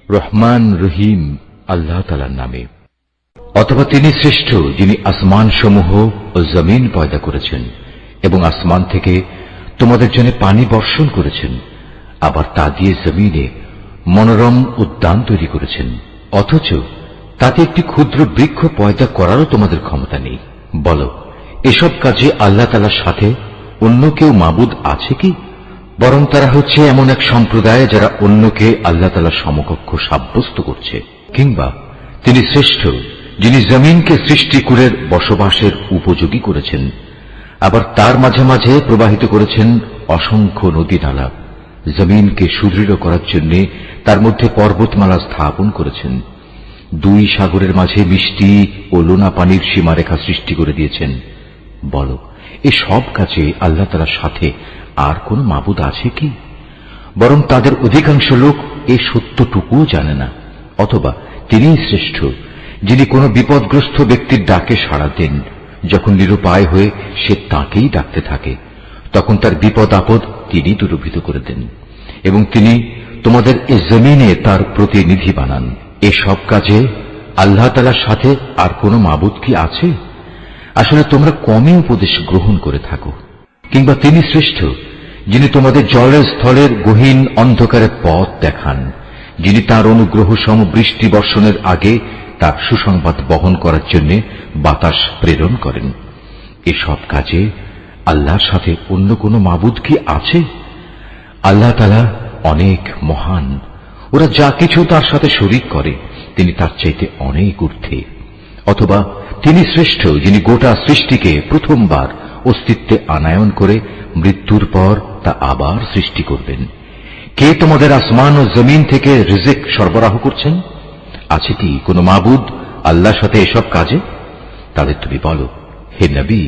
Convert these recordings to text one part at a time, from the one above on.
রহমান রহিম আল্লাহ তাআলার নামে। অথবা তিনি শ্রেষ্ঠ যিনি আসমান সমূহ ও জমিন পয়দা করেছেন এবং আসমান থেকে তোমাদের জন্য পানি বর্ষণ করেছেন, আবার তা দিয়ে জমিনে মনোরম উদ্যান তৈরি করেছেন, অথচ তাতে একটি ক্ষুদ্র বৃক্ষ পয়দা করারও তোমাদের ক্ষমতা নেই। বলো, এসব কাজে আল্লাহ তাআলার সাথে অন্য কেউ মাবুদ আছে কি? বরং তারা হচ্ছে এমন এক সম্প্রদায় যারা অন্যকে আল্লাহ তাআলার সমকক্ষ সাব্যস্ত করছে। কিংবা তিনি শ্রেষ্ঠ যিনি জমিনকে সৃষ্টিকুলের বসবাসের উপযোগী করেছেন, আবার তার মাঝে মাঝে প্রবাহিত করেছেন অসংখ্য নদী নালা। জমিনকে সুদৃঢ় করার জন্য তার মধ্যে পর্বতমালা স্থাপন করেছেন। দুই সাগরের মাঝে মিষ্টি ও লোনা পানির সীমারেখা সৃষ্টি করে দিয়েছেন। বলো, এ সব কাজে আল্লাহ তাআলার সাথে আর কোন মাবুদ আছে কি? বরং তাদের অধিকাংশ লোক এ সত্যটুকুও জানে না। অথবা তিনিই শ্রেষ্ঠ যিনি কোন বিপদগ্রস্ত ব্যক্তির ডাকে সাড়া দেন, যখন নিরুপায় হয়ে সে তাঁকেই ডাকতে থাকে, তখন তার বিপদ আপদ তিনি দূরীভূত করে দেন, এবং তিনি তোমাদের এ জমিনে তার প্রতিনিধি বানান। এসব কাজে আল্লাহ তাআলার সাথে আর কোন মাবুদ কি আছে? আসলে তোমরা কমই উপদেশ গ্রহণ করে থাকো। কিংবা তিনি শ্রেষ্ঠ যিনি তোমাদের জলের স্থলের গহীন অন্ধকারের পথ দেখান, যিনি তার অনুগ্রহ সম বৃষ্টি বর্ষণের আগে তার সুসংবাদ বহন করার জন্য বাতাস প্রেরণ করেন। এসব কাজে আল্লাহর সাথে অন্য কোন মাবুদ কি আছে? আল্লাহ তাআলা অনেক মহান। ওরা যা কিছু তার সাথে শরীক করে তিনি তার চাইতে অনেক ঊর্ধ্বে। অথবা তিনি শ্রেষ্ঠ যিনি গোটা সৃষ্টিকে প্রথমবার অস্তিত্বে আনায়ন করে মৃত্যুর পর তা আবার সৃষ্টি করবেন। কে তোমাদের আসমান ও জমিন থেকে রিজিক সরবরাহ করছেন? আছে কি কোন মাবুদ আল্লাহর সাথে এসব কাজে? তাদের তুমি বলো, হে নবী,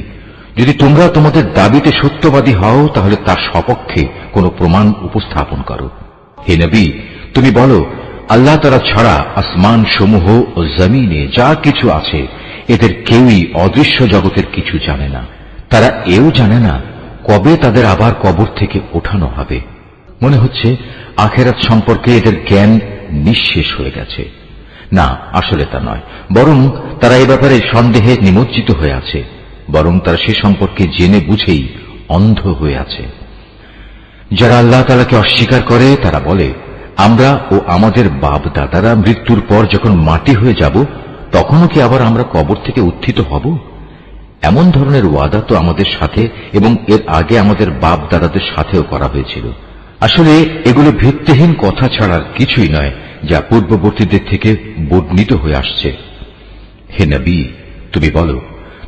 যদি তোমরা তোমাদের দাবিতে সত্যবাদী হও তাহলে তার সপক্ষে কোন প্রমাণ উপস্থাপন করো। হে নবী, তুমি বলো, আল্লাহ তাআলা ছাড়া আসমান সমূহ ও জমিনে যা কিছু আছে এদের কেউই অদৃশ্য জগতের কিছু জানে না। তারা এও জানে না কবে তাদের আবার কবর থেকে ওঠানো হবে। মনে হচ্ছে আখিরাত সম্পর্কে এদের জ্ঞান নিঃশেষ হয়ে গেছে। না, আসলে তা নয়, বরং তারা এ ব্যাপারে সন্দেহে নিমজ্জিত হয়ে আছে। বরং তারা সে সম্পর্কে জেনে বুঝেই অন্ধ হয়ে আছে। যারা আল্লাহ তাআলাকে অস্বীকার করে তারা বলে, আমরা ও আমাদের বাপ দাদারা মৃত্যুর পর যখন মাটি হয়ে যাব তখনও কি আবার আমরা কবর থেকে উত্থিত হব? এমন ধরনের ওয়াদা তো আমাদের সাথে এবং এর আগে আমাদের বাপ দাদাদের সাথেও করা হয়েছিল। আসলে এগুলো ভিত্তিহীন কথা ছাড়ার কিছুই নয়, যা পূর্ববর্তীদের থেকে বর্ণিত হয়ে আসছে। হে নবী, তুমি বলো,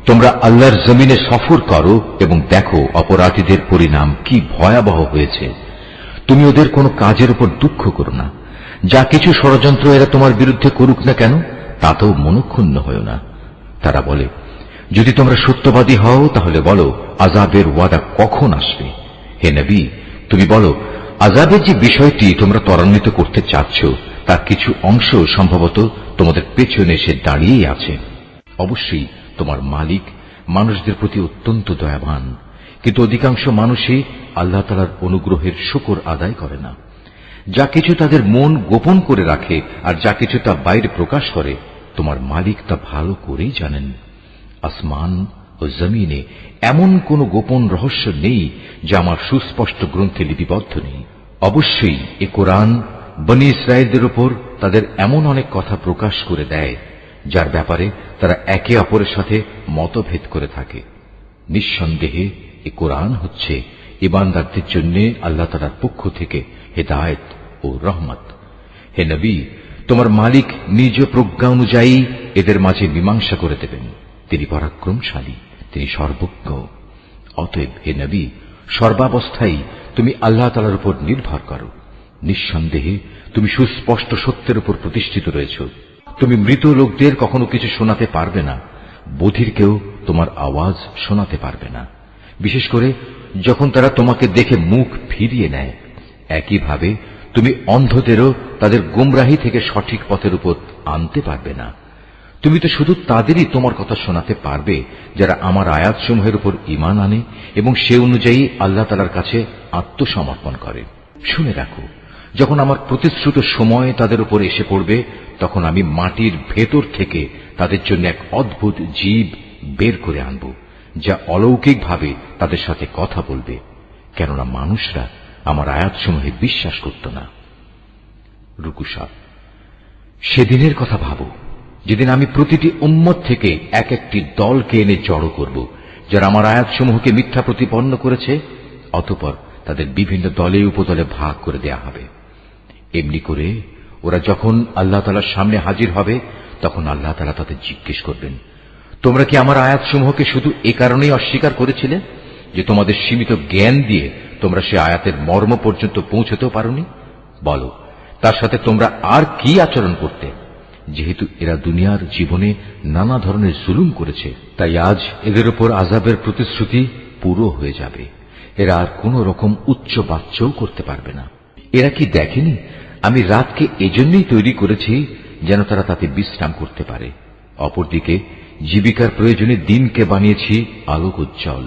তোমরা আল্লাহর জমিনে সফর করো এবং দেখো অপরাধীদের পরিণাম কি ভয়াবহ হয়েছে। তুমি ওদের কোনো কাজের উপর দুঃখ করো না। যা কিছু ষড়যন্ত্র এরা তোমার বিরুদ্ধে করুক না কেন তাতেও মনক্ষুণ্ণ হও না। তারা বলে, যদি তোমরা সত্যবাদী হও তাহলে বলো আযাবের ওয়াদা কখন আসবে। হে নবী, তুমি বলো, আযাবের যে বিষয়টি তোমরা ত্বরান্বিত করতে চাচ্ছ তার কিছু অংশ সম্ভবত তোমাদের পেছনে এসে দাঁড়িয়েই আছে। অবশ্যই তোমার মালিক মানুষদের প্রতি অত্যন্ত দয়াবান, কিন্তু অধিকাংশ মানুষই আল্লাহ তাআলার অনুগ্রহের শুকর আদায় করে না। যা কিছু তাদের মন গোপন করে রাখে আর যা কিছু তা বাইরে প্রকাশ করে তোমার মালিক তা ভালো করেই জানেন। আসমান ও জমিনে এমন কোন গোপন রহস্য নেই যা আমার সুস্পষ্ট গ্রন্থে লিপিবদ্ধ নেই। অবশ্যই এ কোরআন বনী ইসরায়েলদের উপর তাদের এমন অনেক কথা প্রকাশ করে দেয় যার ব্যাপারে তারা একে অপরের সাথে মতভেদ করে থাকে। নিঃসন্দেহে এ কোরআন হচ্ছে ঈমানদারদের জন্য আল্লাহ তাআলার পক্ষ থেকে হেদায়েত ও রহমত। হে নবী, তোমার মালিক নিজ প্রজ্ঞা অনুযায়ী এদের মাঝে মীমাংসা করে দেবেন। তিনি পরাক্রমশালী, তিনি সর্বজ্ঞ। অতএব হে নবী, সর্বাবস্থায় তুমি আল্লাহ তাআলার উপর নির্ভর করো। নিঃসন্দেহে তুমি সুস্পষ্ট সত্যের উপর প্রতিষ্ঠিত রয়েছ। তুমি মৃত লোকদের কখনো কিছু শোনাতে পারবে না, বধিরকেও তোমার আওয়াজ শোনাতে পারবে না, বিশেষ করে যখন তারা তোমাকে দেখে মুখ ফিরিয়ে নেয়। একইভাবে তুমি অন্ধদেরও তাদের গুমরাহি থেকে সঠিক পথের উপর আনতে পারবে না। তুমি তো শুধু তাদেরই তোমার কথা শোনাতে পারবে যারা আমার আয়াতসমূহের উপর ঈমান আনে এবং সে অনুযায়ী আল্লাহ তাআলার কাছে আত্মসমর্পণ করে। শুনে রাখো, যখন আমার প্রতিশ্রুত সময় তাদের উপর এসে পড়বে, তখন আমি মাটির ভেতর থেকে তাদের জন্য এক অদ্ভুত জীব বের করে আনব, যা অলৌকিকভাবে তাদের সাথে কথা বলবে, কেননা মানুষরা আমার আয়াতসমূহে বিশ্বাস করত না। রুকু 7। সেদিনের কথা ভাবো, যেদিন আমি প্রতিটি উম্মত থেকে এক একটি দলকে এনে জড়ো করব, যারা আমার আয়াতসমূহকে মিথ্যা প্রতিপন্ন করেছে। অতঃপর তাদের বিভিন্ন দলে উপদলে ভাগ করে দেয়া হবে। এমনি করে ওরা যখন আল্লাহ তাআলার সামনে হাজির হবে, তখন আল্লাহ তাআলা তাদের জিজ্ঞেস করবেন, তোমরা কি আমার আয়াতসমূহকে শুধু এ কারণেই অস্বীকার করেছিলে যে তোমাদের সীমিত জ্ঞান দিয়ে তোমরা সে আয়াতের মর্ম পর্যন্ত পৌঁছতেও পারোনি? বলো, তার সাথে তোমরা আর কি আচরণ করতে? যেহেতু এরা দুনিয়ার জীবনে নানা ধরনের জুলুম করেছে, তাই আজ এদের উপর আযাবের প্রতিশ্রুতি পুরো হয়ে যাবে। এরা আর কোন রকম উচ্চ বাচ্চাও করতে পারবে না। এরা কি দেখেনি আমি রাতকে এজন্যই তৈরি করেছি যেন তারা তাতে বিশ্রাম করতে পারে। অপরদিকে জীবিকার প্রয়োজনে দিনকে বানিয়েছি আলোক উজ্জ্বল।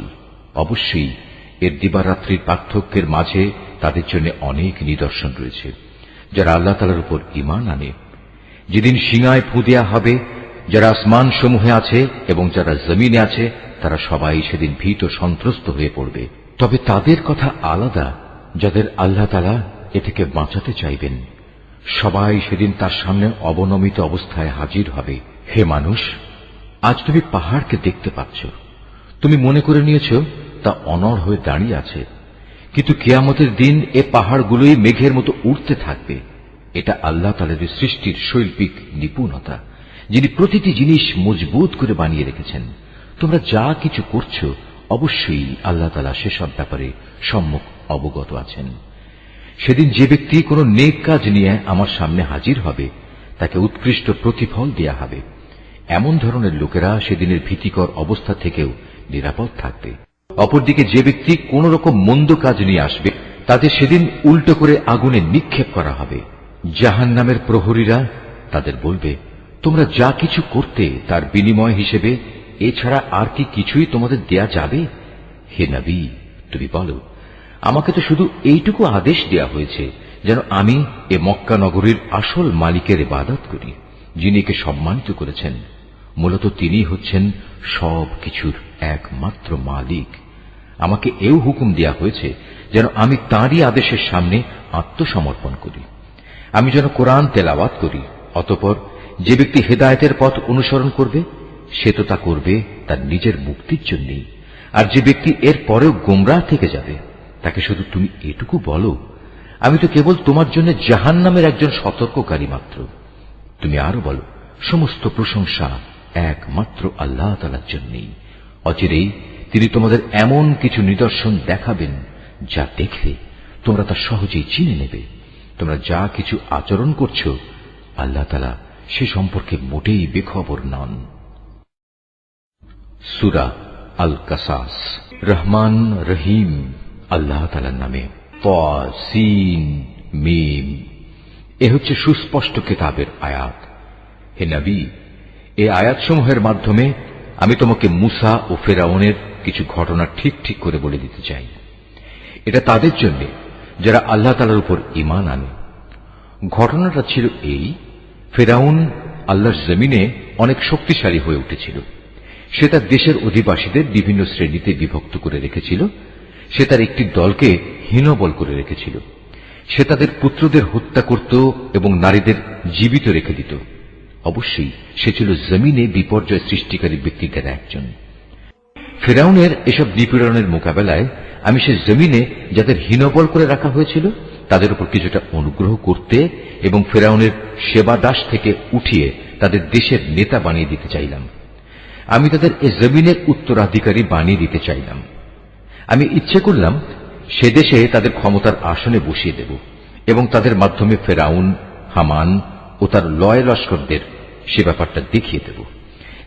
অবশ্যই এর দিবারাত্রির পার্থক্যের মাঝে তাদের জন্য অনেক নিদর্শন রয়েছে, যারা আল্লাহ তাআলার উপর ঈমান আনে। যেদিন সিঙায় ফু দেয়া হবে, যারা আসমান সমূহে আছে এবং যারা জমিনে আছে, তারা সবাই সেদিন ভীত সন্ত্রস্ত হয়ে পড়বে। তবে তাদের কথা আলাদা, যাদের আল্লাহ তাআলা এ থেকে বাঁচাতে চাইবেন। সবাই সেদিন তার সামনে অবনমিত অবস্থায় হাজির হবে। হে মানুষ, আজ তুমি পাহাড়কে দেখতে পাচ্ছ। তুমি মনে করে নিয়েছ তা অনড় হয়ে দাঁড়িয়ে আছে, কিন্তু কিয়ামতের দিন এ পাহাড়গুলোই মেঘের মতো উড়তে থাকবে। এটা আল্লাহ তাআলার সৃষ্টির শৈল্পিক নিপুণতা, যিনি প্রতিটি জিনিস মজবুত করে বানিয়ে রেখেছেন। তোমরা যা কিছু করছো, অবশ্যই আল্লাহ তাআলা সেসব ব্যাপারে সম্যক অবগত আছেন। সেদিন যে ব্যক্তি কোনো নেক কাজ নিয়ে আমার সামনে হাজির হবে, তাকে উৎকৃষ্ট প্রতিফল দেয়া হবে। এমন ধরনের লোকেরা সেদিনের ভীতিকর অবস্থা থেকেও নিরাপদ থাকবে। অপরদিকে যে ব্যক্তি কোন রকম মন্দ কাজ নিয়ে আসবে, তাদের সেদিন উল্টো করে আগুনে নিক্ষেপ করা হবে। জাহান্নামের প্রহরীরা তাদের বলবে, তোমরা যা কিছু করতে তার বিনিময় হিসেবে এছাড়া আর কি কিছুই তোমাদের দেয়া যাবে? হে নবী, তুমি বলো, আমাকে তো শুধু এইটুকু আদেশ দেয়া হয়েছে যেন আমি এ মক্কা নগরীর আসল মালিকের ইবাদত করি, যিনি একে সম্মানিত করেছেন। মূলত তিনি হচ্ছেন সব কিছুর একমাত্র মালিক। আমাকে এও হুকুম দেয়া হয়েছে যেন আমি তাঁরই আদেশের সামনে আত্মসমর্পণ করি। আমি যেন কোরআন তেলাওয়াত করি। অতঃপর যে ব্যক্তি হেদায়েতের পথ অনুসরণ করবে, সে তো তা করবে তার নিজের মুক্তির জন্যই। আর যে ব্যক্তি এর পরেও গোমরাহ থেকে যাবে, তাকে শুধু তুমি এটুকু বলো, আমি তো কেবল তোমার জন্য জাহান্নামের একজন সতর্ককারী মাত্র। তুমি আরো বলো, সমস্ত প্রশংসা একমাত্র আল্লাহ তাআলার জন্যই। অচিরেই তিনি তোমাদের এমন কিছু নিদর্শন দেখাবেন, যা দেখলে তোমরা তা সহজেই চিনে নেবে। তোমরা যা কিছু আচরণ করছো, আল্লাহ তাআলা সে সম্পর্কে মোটেই বেখবর নন। সূরা আল কাসাস। রহমান রহিম আল্লাহ তাআলার নামে। তাসিন মিম। এ হচ্ছে সুস্পষ্ট কিতাবের আয়াত। হে নবী, এই আয়াতসমূহের মাধ্যমে আমি তোমাকে মুসা ও ফেরাউনের কিছু ঘটনা ঠিক ঠিক করে বলে দিতে চাই। এটা তাদের জন্য যারা আল্লাহ তাআলার উপর ঈমান আনে। ঘটনাটা ছিল এই, ফেরাউন আল্লাহর জমিনে অনেক শক্তিশালী হয়ে উঠেছিল। সে তার দেশের অধিবাসীদের বিভিন্ন শ্রেণীতে বিভক্ত করে রেখেছিল। সে তার একটি দলকে হীনবল করে রেখেছিল। সে তাদের পুত্রদের হত্যা করত এবং নারীদের জীবিত রেখে দিত। অবশ্যই সে ছিল জমিনে বিপর্যয় সৃষ্টিকারী ব্যক্তিদের একজন। ফেরাউনের এসব নিপীড়নের মোকাবেলায় আমি সে জমিনে যাদের হীনবল করে রাখা হয়েছিল, তাদের উপর কিছুটা অনুগ্রহ করতে এবং ফেরাউনের সেবা দাস থেকে উঠিয়ে তাদের দেশের নেতা বানিয়ে দিতে চাইলাম। আমি তাদের এ জমিনের উত্তরাধিকারী বানিয়ে দিতে চাইলাম। আমি ইচ্ছে করলাম সে দেশে তাদের ক্ষমতার আসনে বসিয়ে দেব এবং তাদের মাধ্যমে ফেরাউন, হামান ও তার লয় লস্করদের সে ব্যাপারটা দেখিয়ে দেব,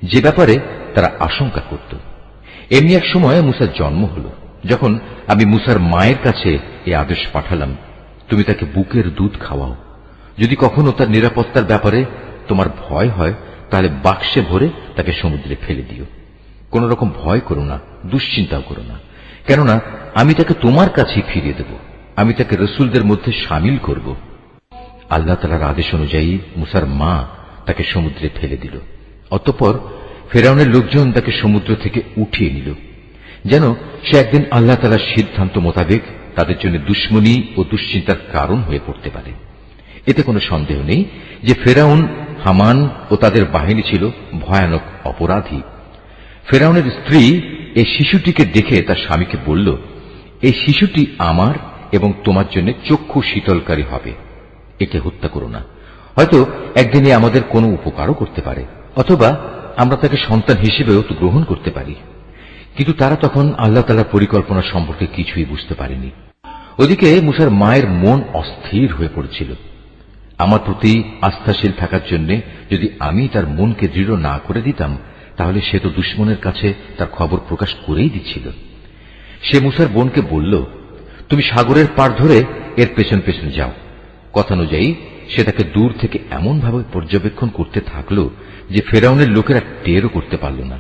যে ব্যাপারে তারা আশঙ্কা করত। এমনি এক সময় মুসার জন্ম হল। যখন আমি মুসার মায়ের কাছে এ আদেশ পাঠালাম, তুমি তাকে বুকের দুধ খাওয়াও। যদি কখনো তার নিরাপত্তার ব্যাপারে তোমার ভয় হয়, তাহলে বাক্সে ভরে তাকে সমুদ্রে ফেলে দিও। কোন রকম ভয় করো না, দুশ্চিন্তাও করো না, কেননা আমি তাকে তোমার কাছেই ফিরিয়ে দেব। আমি তাকে রসুলদের মধ্যে সামিল করব আল্লাহ তাআলার আদেশ অনুযায়ী মুসার মা তাকে সমুদ্রে ফেলে দিল। অতঃপর ফেরাউনের লোকজন তাকে সমুদ্র থেকে উঠিয়ে নিল, যেন সে একদিন আল্লাহ তাআলার সিদ্ধান্ত মোতাবেক তাদের জন্য দুশ্মনী ও দুশ্চিন্তার কারণ হয়ে পড়তে পারে। এতে কোনো সন্দেহ নেই যে ফেরাউন, হামান ও তাদের বাহিনী ছিল ভয়ানক অপরাধী। ফেরাউনের স্ত্রী এই শিশুটিকে দেখে তার স্বামীকে বলল, এই শিশুটি আমার এবং তোমার জন্য চক্ষু শীতলকারী হবে, একে হত্যা করো না। হয়তো একদিনে আমাদের কোনো উপকারও করতে পারে, অথবা আমরা তাকে সন্তান হিসেবেও তো গ্রহণ করতে পারি। কিন্তু তারা তখন আল্লাহ তাআলার পরিকল্পনা সম্পর্কে কিছুই বুঝতে পারেনি। ওদিকে মুসার মায়ের মন অস্থির হয়ে পড়েছিল। আমার প্রতি আস্থাশীল থাকার জন্য যদি আমি তার মনকে দৃঢ় না করে দিতাম, তাহলে সে তো দুশ্মনের কাছে তার খবর প্রকাশ করেই দিচ্ছিল। সে মুসার বোনকে বলল, তুমি সাগরের পাড় ধরে এর পেছন পেছন যাও। কথানুযায়ী সে তাকে দূর থেকে এমনভাবে পর্যবেক্ষণ করতে থাকল যে ফেরাউনের লোকেরা টেরও করতে পারল না।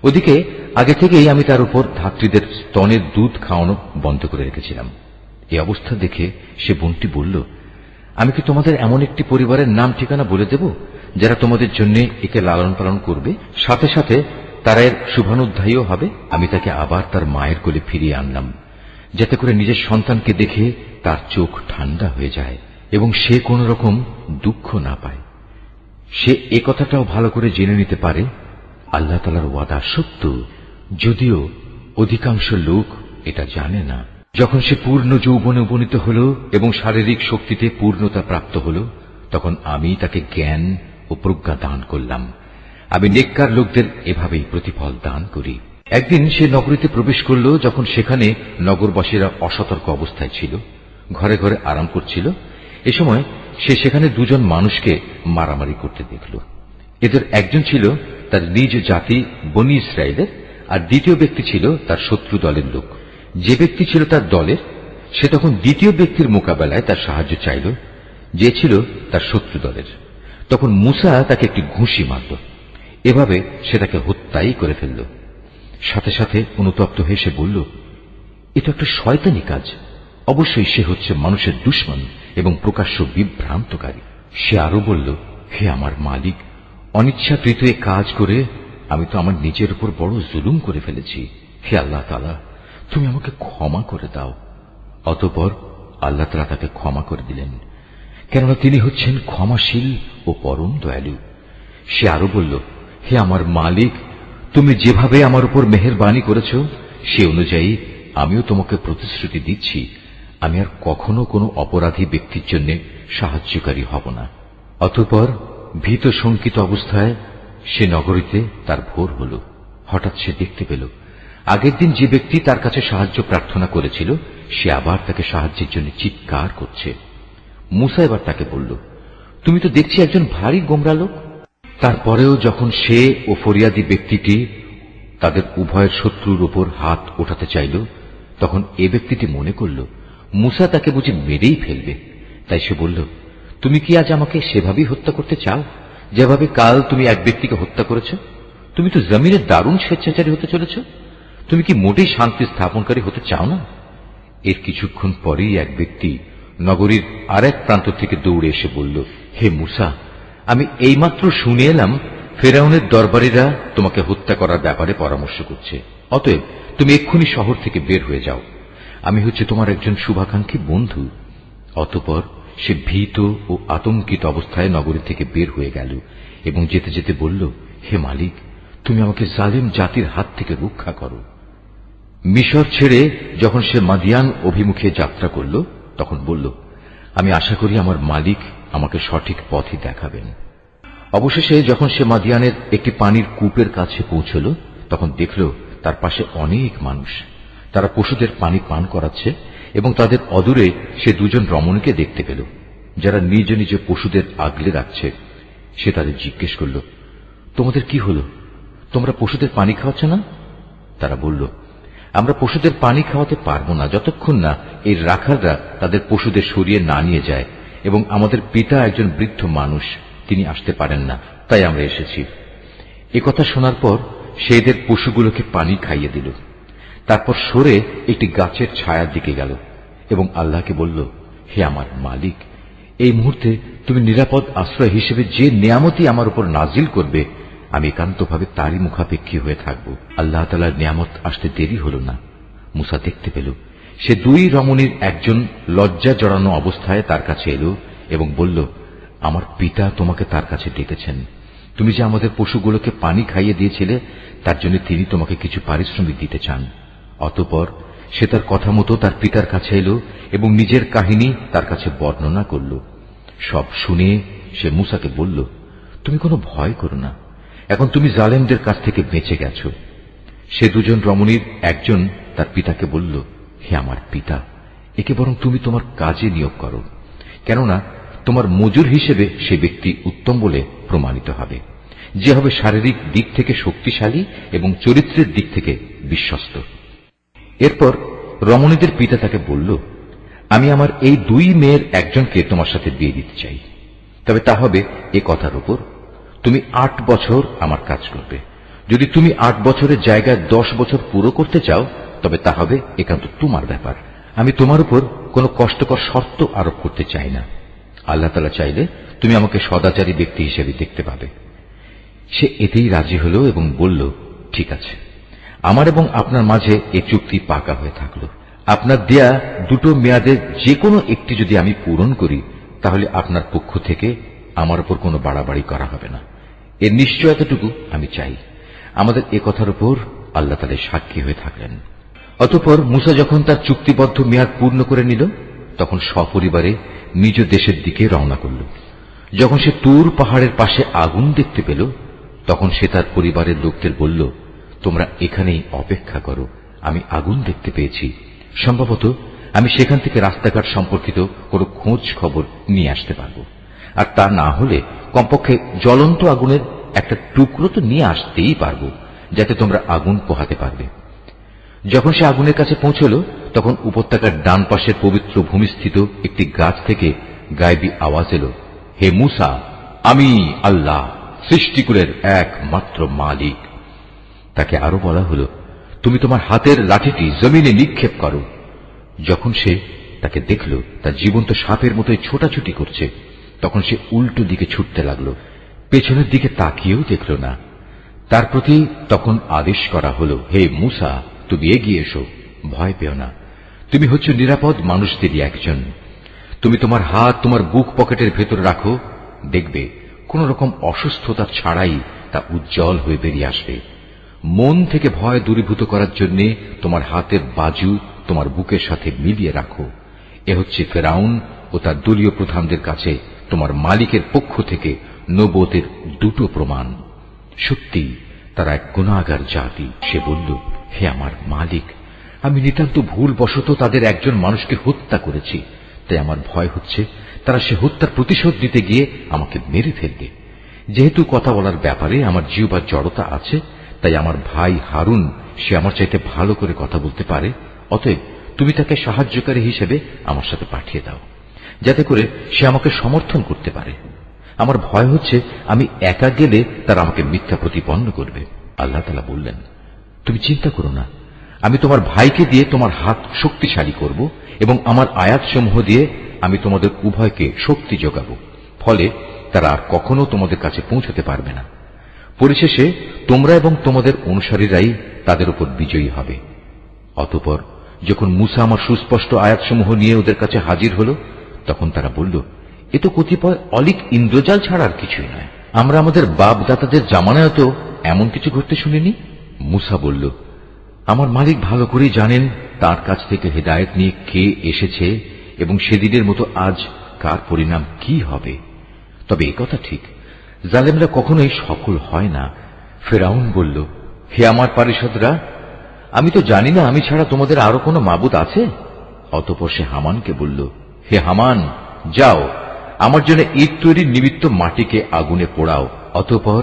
ওদিকে আগে থেকেই আমি তার উপর ধাত্রীদের স্তনের দুধ খাওয়ানো বন্ধ করে রেখেছিলাম। এই অবস্থা দেখে সে বোনটি বলল, আমি কি তোমাদের এমন একটি পরিবারের নাম ঠিকানা বলে দেব যারা তোমাদের জন্য একে লালন পালন করবে, সাথে সাথে তারা এর শুভানুধ্যায়ীও হবে? আমি তাকে আবার তার মায়ের কোলে ফিরিয়ে আনলাম, যাতে করে নিজের সন্তানকে দেখে তার চোখ ঠান্ডা হয়ে যায় এবং সে কোন রকম দুঃখ না পায়। সে এ কথাটাও ভালো করে জেনে নিতে পারে আল্লাহ তাআলার ওয়াদা সত্য, যদিও অধিকাংশ লোক এটা জানে না। যখন সে পূর্ণ যৌবনে উপনীত হল এবং শারীরিক শক্তিতে পূর্ণতা প্রাপ্ত হল, তখন আমি তাকে জ্ঞান ও প্রজ্ঞা দান করলাম। আমি নেককার লোকদের এভাবেই প্রতিফল দান করি। একদিন সে নগরীতে প্রবেশ করল, যখন সেখানে নগরবাসীরা অসতর্ক অবস্থায় ছিল, ঘরে ঘরে আরাম করছিল। এ সময় সে সেখানে দুজন মানুষকে মারামারি করতে দেখল। এদের একজন ছিল তার নিজ জাতি বনী ইসরায়েলের, আর দ্বিতীয় ব্যক্তি ছিল তার শত্রু দলের লোক। যে ব্যক্তি ছিল তার দলের, সে তখন দ্বিতীয় ব্যক্তির মোকাবেলায় তার সাহায্য চাইল, যে ছিল তার শত্রু দলের। তখন মুসা তাকে একটি ঘুষি মারল। এভাবে সে তাকে হত্যাই করে ফেলল। সাথে সাথে অনুতপ্ত হয়ে সে বলল, এটা একটা শয়তানি কাজ। অবশ্যই সে হচ্ছে মানুষের দুশমন এবং প্রকাশ্য বিভ্রান্তকারী। সে আরো বলল, হে আমার মালিক, অনিচ্ছাকৃত এ কাজ করে আমি তো আমার নিজের উপর বড় জুলুম করে ফেলেছি। হে আল্লাহ তাআলা, তুমি আমাকে ক্ষমা করে দাও। অতঃপর আল্লাহ তাআলা তাকে ক্ষমা করে দিলেন, কেননা তিনি হচ্ছেন ক্ষমাশীল ও পরম দয়ালু। সে আরো বলল, হে আমার মালিক, তুমি যেভাবে আমার উপর মেহেরবানি করেছ, সে অনুযায়ী আমিও তোমাকে প্রতিশ্রুতি দিচ্ছি, আমি আর কখনো কোনো অপরাধী ব্যক্তির জন্য সাহায্যকারী হব না। অতঃপর ভীত শঙ্কিত অবস্থায় সে নগরীতে তার ভোর হল। হঠাৎ সে দেখতে পেল আগের দিন যে ব্যক্তি তার কাছে সাহায্য প্রার্থনা করেছিল, সে আবার তাকে সাহায্যের জন্য চিৎকার করছে। মুসা এবার তাকে বলল, তুমি তো দেখছি একজন ভারী গোমরা লোক। তারপরেও যখন সে ও ফরিয়াদি ব্যক্তিটি তাদের উভয়ের শত্রুর উপর হাত ওঠাতে চাইল, তখন এ ব্যক্তিটি মনে করল মুসা তাকে বুঝি মেরেই ফেলবে। তাই সে বলল, তুমি কি আজ আমাকে সেভাবেই হত্যা করতে চাও যেভাবে কাল তুমি এক ব্যক্তিকে হত্যা করেছ? তুমি তো জমিনের দারুণ স্বেচ্ছাচারী হতে চলেছ। তুমি কি মোটেই শান্তি স্থাপনকারী হতে চাও না? এর কিছুক্ষণ পরেই এক ব্যক্তি নগরীর আরেক প্রান্ত থেকে দৌড়ে এসে বলল, হে মুসা, আমি এইমাত্র শুনে এলাম ফেরাউনের দরবারীরা তোমাকে হত্যা করার ব্যাপারে পরামর্শ করছে। অতএব তুমি এক্ষুনি শহর থেকে বের হয়ে যাও। আমি হচ্ছে তোমার একজন শুভাকাঙ্ক্ষী বন্ধু। অতঃপর সে ভীত ও আতঙ্কিত অবস্থায় নগরী থেকে বের হয়ে গেল এবং যেতে যেতে বলল, হে মালিক, তুমি আমাকে জালিম জাতির হাত থেকে রক্ষা করো। মিশর ছেড়ে যখন সে মাদিয়ান অভিমুখে যাত্রা করল, তখন বলল, আমি আশা করি আমার মালিক আমাকে সঠিক পথই দেখাবেন। অবশেষে যখন সে মাদিয়ানের একটি পানির কূপের কাছে পৌঁছল, তখন দেখল তার পাশে অনেক মানুষ। তারা পশুদের পানি পান করাচ্ছে এবং তাদের অদূরে সে দুজন রমণীকে দেখতে পেল, যারা নিজ নিজ পশুদের আগলে রাখছে। সে তাদের জিজ্ঞেস করল, তোমাদের কি হল? তোমরা পশুদের পানি খাওয়াচ্ছ না? তারা বলল, আমরা পশুদের পানি খাওয়াতে পারব না যতক্ষণ না এই রাখালরা তাদের পশুদের সরিয়ে না নিয়ে যায়, এবং আমাদের পিতা একজন বৃদ্ধ মানুষ, তিনি আসতে পারেন না, তাই আমরা এসেছি। একথা শোনার পর সে এদের পশুগুলোকে পানি খাইয়ে দিল। তারপর সরে একটি গাছের ছায়ার দিকে গেল এবং আল্লাহকে বলল, হে আমার মালিক, এই মুহূর্তে তুমি নিরাপদ আশ্রয় হিসেবে যে নিয়ামতই আমার উপর নাজিল করবে আমি একান্তভাবে তারই মুখাপেক্ষী হয়ে থাকব। আল্লাহ তাআলার নিয়ামত আসতে দেরি হল না। মুসা দেখতে পেল সে দুই রমণীর একজন লজ্জা জড়ানো অবস্থায় তার কাছে এলো এবং বলল, আমার পিতা তোমাকে তার কাছে ডেকেছেন। তুমি যে আমাদের পশুগুলোকে পানি খাইয়ে দিয়েছিলে তার জন্য তিনি তোমাকে কিছু পারিশ্রমিক দিতে চান। অতঃপর সে তার কথা মতো তার পিতার কাছে এলো এবং নিজের কাহিনী তার কাছে বর্ণনা করল। সব শুনে সে মুসাকে বলল, তুমি কোনো ভয় করো না, এখন তুমি জালেমদের কাছ থেকে বেঁচে গেছ। সে দুজন রমণীর একজন তার পিতাকে বলল, হে আমার পিতা, একে বরং তুমি তোমার কাজে নিয়োগ করো, কেননা তোমার মজুর হিসেবে সে ব্যক্তি উত্তম বলে প্রমাণিত হবে, যে হবে শারীরিক দিক থেকে শক্তিশালী এবং চরিত্রের দিক থেকে বিশ্বস্ত। এরপর রমণীদের পিতা তাকে বলল, আমি আমার এই দুই মেয়ের একজনকে তোমার সাথে বিয়ে দিতে চাই, তবে তা হবে এ কথার উপর তুমি 8 বছর আমার কাজ করবে। যদি তুমি 8 বছরের জায়গায় 10 বছর পুরো করতে চাও তবে তা হবে একান্ত তোমার ব্যাপার। আমি তোমার উপর কোনো কষ্টকর শর্ত আরোপ করতে চাই না। আল্লাহ তাআলা চাইলে তুমি আমাকে সদাচারী ব্যক্তি হিসেবে দেখতে পাবে। সে এতেই রাজি হল এবং বলল, ঠিক আছে, আমার এবং আপনার মাঝে এ চুক্তি পাকা হয়ে থাকল। আপনার দেয়া দুটো মেয়াদের যে কোনো একটি যদি আমি পূরণ করি তাহলে আপনার পক্ষ থেকে আমার উপর কোনো বাড়াবাড়ি করা হবে না। এর নিশ্চয়তাটুকু আমি চাই। আমাদের এ কথার উপর আল্লাহ তাআলা সাক্ষী হয়ে থাকলেন। অতঃপর মুসা যখন তার চুক্তিবদ্ধ মেয়াদ পূর্ণ করে নিল তখন সপরিবারে নিজ দেশের দিকে রওনা করল। যখন সে তুর পাহাড়ের পাশে আগুন দেখতে পেল তখন সে তার পরিবারের লোকদের বলল, তোমরা এখানেই অপেক্ষা করো, আমি আগুন দেখতে পেয়েছি। সম্ভবত আমি সেখান থেকে রাস্তাঘাট সম্পর্কিত কোনো খোঁজ খবর নিয়ে আসতে পারব, আর তা না হলে কমপক্ষে জ্বলন্ত আগুনের একটা টুকরো তো নিয়ে আসতেই পারব, যাতে তোমরা আগুন পোহাতে পারবে। যখন সে আগুনের কাছে পৌঁছল তখন উপত্যকার ডান পাশের পবিত্র ভূমিস্থিত একটি গাছ থেকে গায়েবী আওয়াজ এলো, হে মুসা, আমি আল্লাহ সৃষ্টিকুলের একমাত্র মালিক। তাকে আরো বলা হল, তুমি তোমার হাতের লাঠিটি জমিনে নিক্ষেপ করো। যখন সে তাকে দেখল তা জীবন্ত সাপের মতোই ছোটাছুটি করছে তখন সে উল্টো দিকে ছুটতে লাগলো, পেছনের দিকে তাকিয়েও দেখল না। তার প্রতি তখন আদেশ করা হল, হে মুসা, তুমি এগিয়ে এসো, ভয় পেও না, তুমি হচ্ছ নিরাপদ মানুষদেরই একজন। তুমি তোমার হাত তোমার বুক পকেটের ভেতর রাখো, দেখবে কোন রকম অসুস্থতা ছাড়াই তা উজ্জ্বল হয়ে বেরিয়ে আসবে। মন থেকে ভয় দূরীভূত করার জন্য তোমার হাতের বাজু তোমার বুকের সাথে মিলিয়ে রাখো। এ হচ্ছে ফেরাউন ও তার দলীয় প্রধানদের কাছে তোমার মালিকের পক্ষ থেকে নবুয়তের দুটো প্রমাণ। সত্যি তারা এক গুনাহগার জাতি। সে বলল, হে আমার মালিক, আমি নিতান্ত ভুলবশত তাদের একজন মানুষকে হত্যা করেছি, তাই আমার ভয় হচ্ছে তারা সে হত্যার প্রতিশোধ দিতে গিয়ে আমাকে মেরে ফেলবে। যেহেতু কথা বলার ব্যাপারে আমার জিহ্বার জড়তা আছে, তাই আমার ভাই হারুন সে আমার চাইতে ভালো করে কথা বলতে পারে, অতএব তুমি তাকে সাহায্যকারী হিসেবে আমার সাথে পাঠিয়ে দাও, যাতে করে সে আমাকে সমর্থন করতে পারে। আমার ভয় হচ্ছে আমি একা গেলে তারা আমাকে মিথ্যা প্রতিপন্ন করবে। আল্লাহ তাআলা বললেন, তুমি চিন্তা করো না, আমি তোমার ভাইকে দিয়ে তোমার হাত শক্তিশালী করব এবং আমার আয়াতসমূহ দিয়ে আমি তোমাদের উভয়কে শক্তি যোগাব, ফলে তারা আর কখনো তোমাদের কাছে পৌঁছতে পারবে না। পরিশেষে তোমরা এবং তোমাদের অনুসারীরাই তাদের উপর বিজয়ী হবে। অতঃপর যখন মুসা আমার সুস্পষ্ট আয়াতসমূহ নিয়ে ওদের কাছে হাজির হল তখন তারা বলল, এ তো কতিপয় অলিক ইন্দ্রজাল ছাড়া আর কিছুই নয়। আমরা আমাদের বাপ দাতাদের জামানায় তো এমন কিছু ঘটতে শুনিনি। মুসা বলল, আমার মালিক ভালো করেই জানেন তার কাছ থেকে হেদায়েত নিয়ে কে এসেছে এবং সেদিনের মতো আজ কার পরিণাম কি হবে। তবে একথা ঠিক, জালেমরা কখনোই সফল হয় না। ফেরাউন বলল, হে আমার পারিষদরা, আমি তো জানি না আমি ছাড়া তোমাদের আরো কোনো মাবুদ আছে। অতঃপর সে হামানকে বলল, হে হামান, যাও আমার জন্য ইট তৈরির নিমিত্ত মাটিকে আগুনে পোড়াও, অতঃপর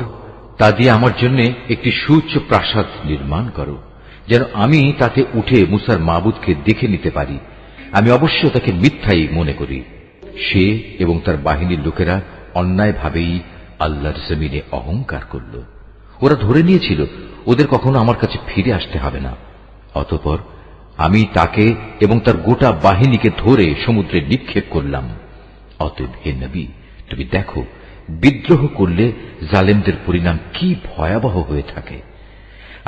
তা দিয়ে আমার জন্য একটি সুউচ্চ প্রাসাদ নির্মাণ করো, যেন আমি তাতে উঠে মুসার মাবুদকে দেখে নিতে পারি। আমি অবশ্য তাকে মিথ্যাই মনে করি। সে এবং তার বাহিনীর লোকেরা অন্যায়ভাবেই আল্লাহর জমিনে অহংকার করল। ওরা ধরে নিয়েছিল ওদের কখনো আমার কাছে ফিরে আসতে হবে না। অতঃপর আমি তাকে এবং তার গোটা বাহিনীকে ধরে সমুদ্রে নিক্ষেপ করলাম। অতএব হে নবী, তুমি দেখো বিদ্রোহ করলে জালেমদের পরিণাম কি ভয়াবহ হয়ে থাকে।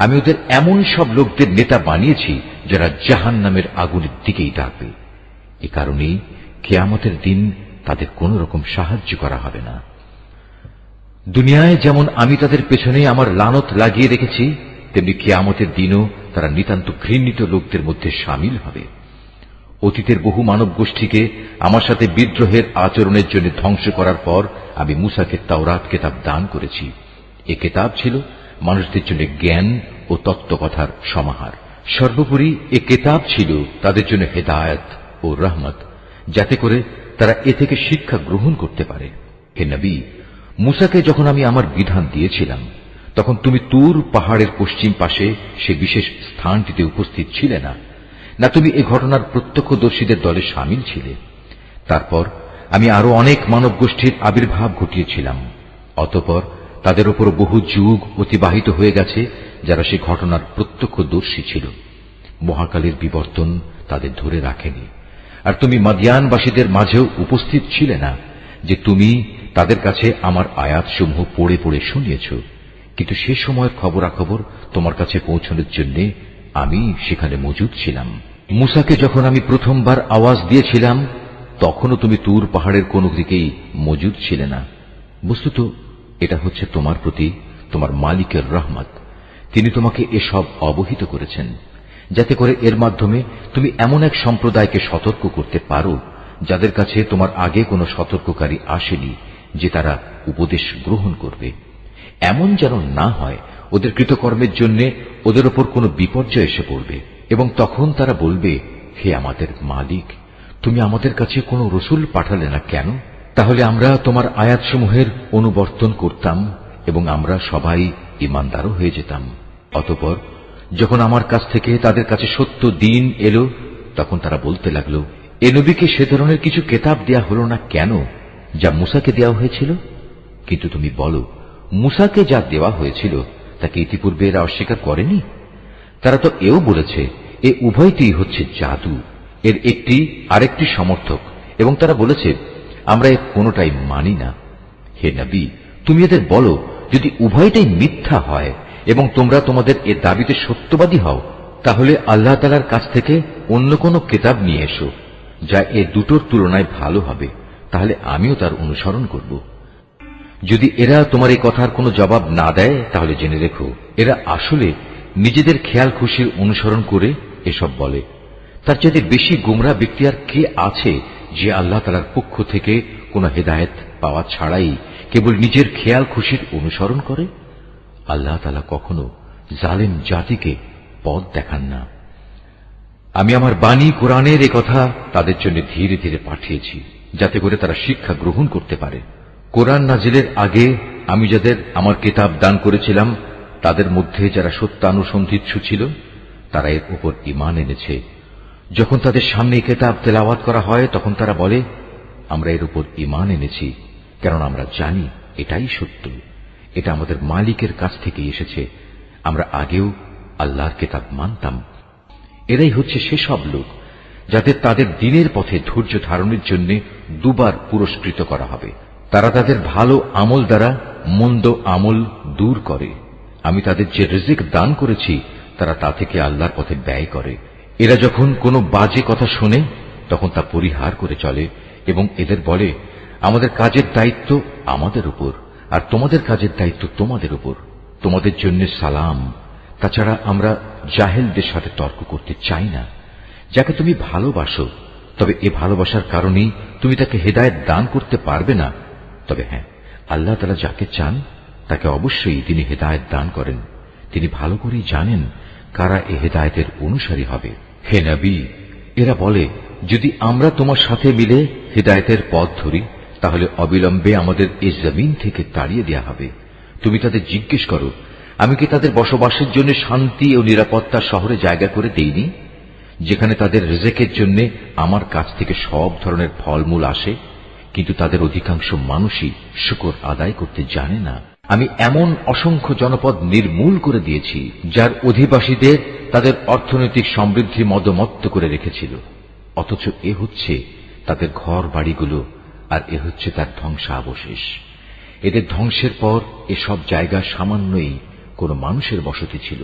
আমি ওদের এমন সব লোকদের নেতা বানিয়েছি যারা জাহান্নামের আগুনের দিকেই ডাকবে। এ কারণেই কিয়ামতের দিন তাদের কোন রকম সাহায্য করা হবে না। দুনিয়ায় যেমন আমি তাদের পেছনে আমার লানত লাগিয়ে রেখেছি, তেমনি কিয়ামতের দিনও তারা নিতান্ত ঘৃণিত লোকদের মধ্যে সামিল হবে। অতীতের বহু মানব গোষ্ঠীকে আমার সাথে বিদ্রোহের আচরণের জন্য ধ্বংস করার পর আমি মুসাকে তাওরাত কেতাব দান করেছি। এ কেতাব ছিল মানুষদের জন্য জ্ঞান ও তত্ত্বকথার সমাহার। সর্বোপরি এ কেতাব ছিল তাদের জন্য হেদায়েত ও রহমত, যাতে করে তারা এ থেকে শিক্ষা গ্রহণ করতে পারে। হে নবী, মুসাকে যখন আমি আমার বিধান দিয়েছিলাম, তখন তুমি তুর পাহাড়ের পশ্চিম পাশে সে বিশেষ স্থানটিতে উপস্থিত ছিলে না, না তুমি এ ঘটনার প্রত্যক্ষদর্শীদের দলে সামিল ছিলে। তারপর আমি আরো অনেক মানব গোষ্ঠীর আবির্ভাব ঘটিয়েছিলাম। অতঃপর তাদের উপর বহু যুগ অতিবাহিত হয়ে গেছে যারা সে ঘটনার প্রত্যক্ষদর্শী ছিল। মহাকালের বিবর্তন তাদের ধরে রাখেনি। আর তুমি মাদিয়ানবাসীদের মাঝেও উপস্থিত ছিলে না যে তুমি তাদের কাছে আমার আয়াতসমূহ পড়ে পড়ে শুনিয়েছ, কিন্তু সে সময়ের খবরাখবর তোমার কাছে পৌঁছানোর জন্য আমি সেখানে মজুদ ছিলাম। মুসাকে যখন আমি প্রথমবার আওয়াজ দিয়েছিলাম, তখনও তুমি তুর পাহাড়ের কোন দিকেই মজুদ ছিলে না। বস্তুত এটা হচ্ছে তোমার প্রতি তোমার মালিকের রহমত। তিনি তোমাকে এসব অবহিত করেছেন, যাতে করে এর মাধ্যমে তুমি এমন এক সম্প্রদায়কে সতর্ক করতে পারো যাদের কাছে তোমার আগে কোনো সতর্ককারী আসেনি, যে তারা উপদেশ গ্রহণ করবে। এমন যেন না হয় ওদের কৃতকর্মের জন্য ওদের ওপর কোনো বিপর্যয় এসে পড়বে, এবং তখন তারা বলবে, হে আমাদের মালিক, তুমি আমাদের কাছে কোনো রসুল পাঠালে না কেন? তাহলে আমরা তোমার আয়াতসমূহের অনুবর্তন করতাম এবং আমরা সবাই ঈমানদারও হয়ে যেতাম। অতঃপর যখন আমার কাছ থেকে তাদের কাছে সত্য দিন এলো, তখন তারা বলতে লাগলো, এ নবীকে সে ধরনের কিছু কেতাব দেয়া হলো না কেন যা মুসাকে দেওয়া হয়েছিল? কিন্তু তুমি বলো, মুসাকে যা দেওয়া হয়েছিল তাকে ইতিপূর্বে এরা অস্বীকার করেনি? তারা তো এও বলেছে এ উভয়টি হচ্ছে জাদু, এর একটি আরেকটি সমর্থক, এবং তারা বলেছে আমরা এর কোনটাই মানি না। হে নবী, তুমি এদের বলো, যদি উভয়টাই মিথ্যা হয় এবং তোমরা তোমাদের এ দাবিতে সত্যবাদী হও, তাহলে আল্লাহ তাআলার কাছ থেকে অন্য কোন কিতাব নিয়ে এসো যা এ দুটোর তুলনায় ভালো হবে, তাহলে আমিও তার অনুসরণ করব। যদি এরা তোমার এই কথার কোনো জবাব না দেয়, তাহলে জেনে রেখো এরা আসলে নিজেদের খেয়াল খুশির অনুসরণ করে এসব বলে। তার চাইতে বেশি গুমরা ব্যক্তি আর কে আছে যে আল্লাহ তাআলার পক্ষ থেকে কোনো হেদায়েত পাওয়া ছাড়াই কেবল নিজের খেয়াল খুশির অনুসরণ করে? আল্লাহ তাআলা কখনো জালেম জাতিকে পথ দেখান না। আমি আমার বাণী কোরআনের এ কথা তাদের জন্য ধীরে ধীরে পাঠিয়েছি, যাতে করে তারা শিক্ষা গ্রহণ করতে পারে। কোরআন নাজিলের আগে আমি যাদের আমার কিতাব দান করেছিলাম, তাদের মধ্যে যারা সত্যানুসন্ধিৎসু ছিল, তারা এর উপর ঈমান এনেছে। যখন তাদের সামনে কিতাব তেলাওয়াত করা হয়, তখন তারা বলে, আমরা এর উপর ঈমান এনেছি, কারণ আমরা জানি এটাই সত্য, এটা আমাদের মালিকের কাছ থেকে এসেছে। আমরা আগেও আল্লাহর কিতাব মানতাম। এরাই হচ্ছে সেসব লোক যাদের তাদের দিনের পথে ধৈর্য ধারণের জন্য দুবার পুরস্কৃত করা হবে। তারা তাদের ভালো আমল দ্বারা মন্দ আমল দূর করে। আমি তাদের যে রিজিক দান করেছি, তারা তা থেকে আল্লাহর পথে ব্যয় করে। এরা যখন কোনো বাজে কথা শোনে, তখন তা পরিহার করে চলে এবং এদের বলে, আমাদের কাজের দায়িত্ব আমাদের উপর, আর তোমাদের কাজের দায়িত্ব তোমাদের উপর। তোমাদের জন্য সালাম। তাছাড়া আমরা জাহেলদের সাথে তর্ক করতে চাই না। যাকে তুমি ভালোবাসো, তবে এ ভালোবাসার কারণেই তুমি তাকে হেদায়েত দান করতে পারবে না। তবে হ্যাঁ, আল্লাহ তাআলা যাকে চান তাকে অবশ্যই তিনি হেদায়েত দান করেন। তিনি ভালো করেই জানেন কারা এ হেদায়েতের অনুসারী হবে। হে নবী, এরা বলে, যদি আমরা তোমার সাথে মিলে হেদায়েতের পথ ধরি, তাহলে অবিলম্বে আমাদের এই জমিন থেকে তাড়িয়ে দেয়া হবে। তুমি তাদের জিজ্ঞেস করো, আমি কি তাদের বসবাসের জন্য শান্তি ও নিরাপত্তার শহরে জায়গা করে দেইনি, যেখানে তাদের রিজিকের জন্য আমার কাছ থেকে সব ধরনের ফলমূল আসে? কিন্তু তাদের অধিকাংশ মানুষই শুকর আদায় করতে জানে না। আমি এমন অসংখ্য জনপদ নির্মূল করে দিয়েছি, যার অধিবাসীদের তাদের অর্থনৈতিক সমৃদ্ধি মদমত্ত করে রেখেছিল, অথচ এ হচ্ছে তাদের ঘর বাড়িগুলো আর এ হচ্ছে তার ধ্বংসাবশেষ। এদের ধ্বংসের পর এসব জায়গা সামান্যই কোন মানুষের বসতি ছিল।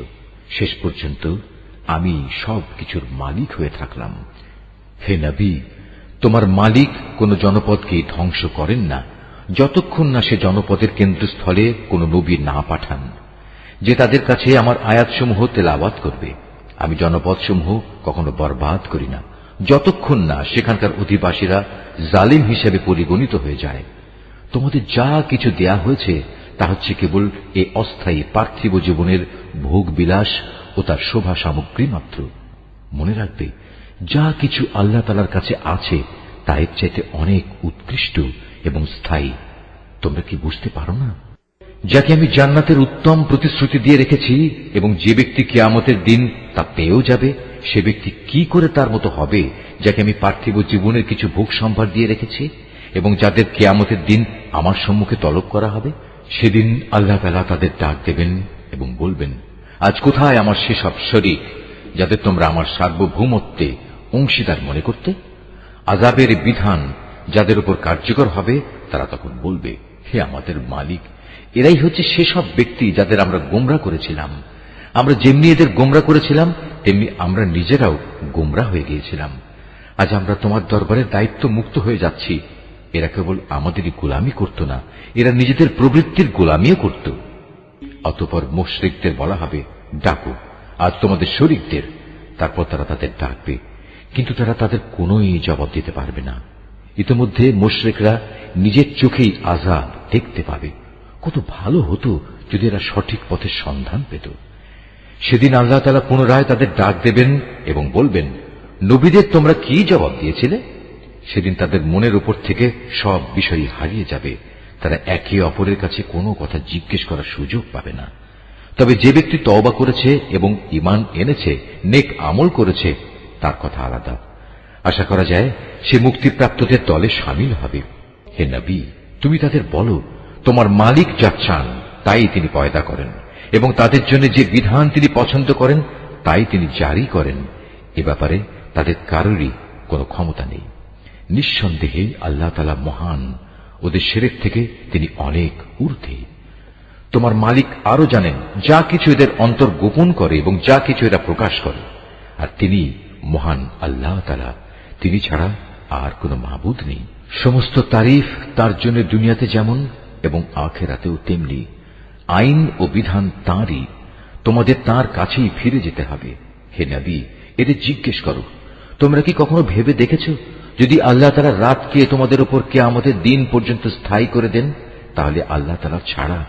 শেষ পর্যন্ত আমি সব কিছুর মালিক হয়ে থাকলাম। হে নবী, তোমার মালিক কোন জনপদকে ধ্বংস করেন না যতক্ষণ না সে জনপদের কেন্দ্রস্থলে কোন নবী না পাঠান, যে তাদের কাছে আমার আয়াতসমূহ তেলাওয়াত করবে। আমি জনপদসমূহ কখনো বরবাদ করি না যতক্ষণ না সেখানকার অধিবাসীরা জালিম হিসেবে পরিগণিত হয়ে যায়। তোমাদের যা কিছু দেয়া হয়েছে তা হচ্ছে কেবল এই অস্থায়ী পার্থিব জীবনের ভোগ বিলাস ও তার শোভা সামগ্রী মাত্র। মনে রাখবে, যা কিছু আল্লাহ তাআলার কাছে আছে তা এর চাইতে অনেক উৎকৃষ্ট এবং স্থায়ী। তোমরা কি বুঝতে পারো না? যাকে আমি জান্নাতের উত্তম প্রতিশ্রুতি দিয়ে রেখেছি এবং যে ব্যক্তি কিয়ামতের দিন তা পেয়েও যাবে, সে ব্যক্তি কি করে তার মতো হবে যাকে আমি পার্থিব জীবনের কিছু ভোগ সম্ভার দিয়ে রেখেছি এবং যাদের কিয়ামতের দিন আমার সম্মুখে তলব করা হবে? সেদিন আল্লাহ তাআলা তাদের ডাক দেবেন এবং বলবেন, আজ কোথায় আমার সেসব শরীক যাদের তোমরা আমার সার্বভৌমত্বে অংশীদার মনে করতে? আযাবের বিধান যাদের উপর কার্যকর হবে তারা তখন বলবে, হে আমাদের মালিক, এরাই হচ্ছে সেসব ব্যক্তি যাদের আমরা গোমরা করেছিলাম। আমরা যেমনি এদের গোমরা করেছিলাম তেমনি আমরা নিজেরাও গোমরা হয়ে গিয়েছিলাম। আজ আমরা তোমার দরবারে দায়িত্ব মুক্ত হয়ে যাচ্ছি। এরা কেবল আমাদেরই গোলামি করত না, এরা নিজেদের প্রবৃত্তির গোলামিও করত। অতঃপর মুশরিকদের বলা হবে, ডাকো আজ তোমাদের শরীকদের। তারপর তারা তাদের ডাকবে, কিন্তু তারা তাদের কোনোই জবাব দিতে পারবে না। ইতিমধ্যে মুশরিকরা নিজের চোখেই আযাব দেখতে পাবে। কত ভালো হতো যদি এরা সঠিক পথের সন্ধান পেত। সেদিন আল্লাহ তাআলা পুনরায় তাদের ডাক দেবেন এবং বলবেন, নবীদের তোমরা কি জবাব দিয়েছিলে? সেদিন তাদের মনের উপর থেকে সব বিষয় হারিয়ে যাবে। তারা একে অপরের কাছে কোনো কথা জিজ্ঞেস করার সুযোগ পাবে না। তবে যে ব্যক্তি তওবা করেছে এবং ঈমান এনেছে, নেক আমল করেছে, তার কথা আলাদা। আশা করা যায় সে মুক্তিপ্রাপ্তদের দলে শামিল হবে। হে নবী, তুমি তাদের বলো, তোমার মালিক যা চান তাই তিনি পয়দা করেন এবং তাদের জন্য যে বিধান তিনি পছন্দ করেন তাই তিনি জারি করেন। এ ব্যাপারে তাদের কারোরই কোনো ক্ষমতা নেই। নিঃসন্দেহে আল্লাহ তাআলা মহান, ওদের শিরক থেকে তিনি অনেক ঊর্ধ্বে। তোমার মালিক আরো জানেন যা কিছু এদের অন্তর গোপন করে এবং যা কিছু এরা প্রকাশ করে। আর তিনি মহান আল্লাহ তাআলা, তিনি ছাড়া আর কোনো মাবুদ নেই। সমস্ত তারিফ তার জন্য দুনিয়াতে যেমন এবং আখিরাতেও তেমনি। আইন ও বিধান তাঁরই, তোমাদের তাঁর কাছেই ফিরে যেতে হবে। হে নবী, এদের জিজ্ঞেস করো, তোমরা কি কখনো ভেবে দেখেছ যদি আল্লাহ তাআলা রাতকে তোমাদের উপর কিয়ামতের দিন পর্যন্ত স্থায়ী করে দেন, তাহলে আল্লাহ তাআলা ছাড়া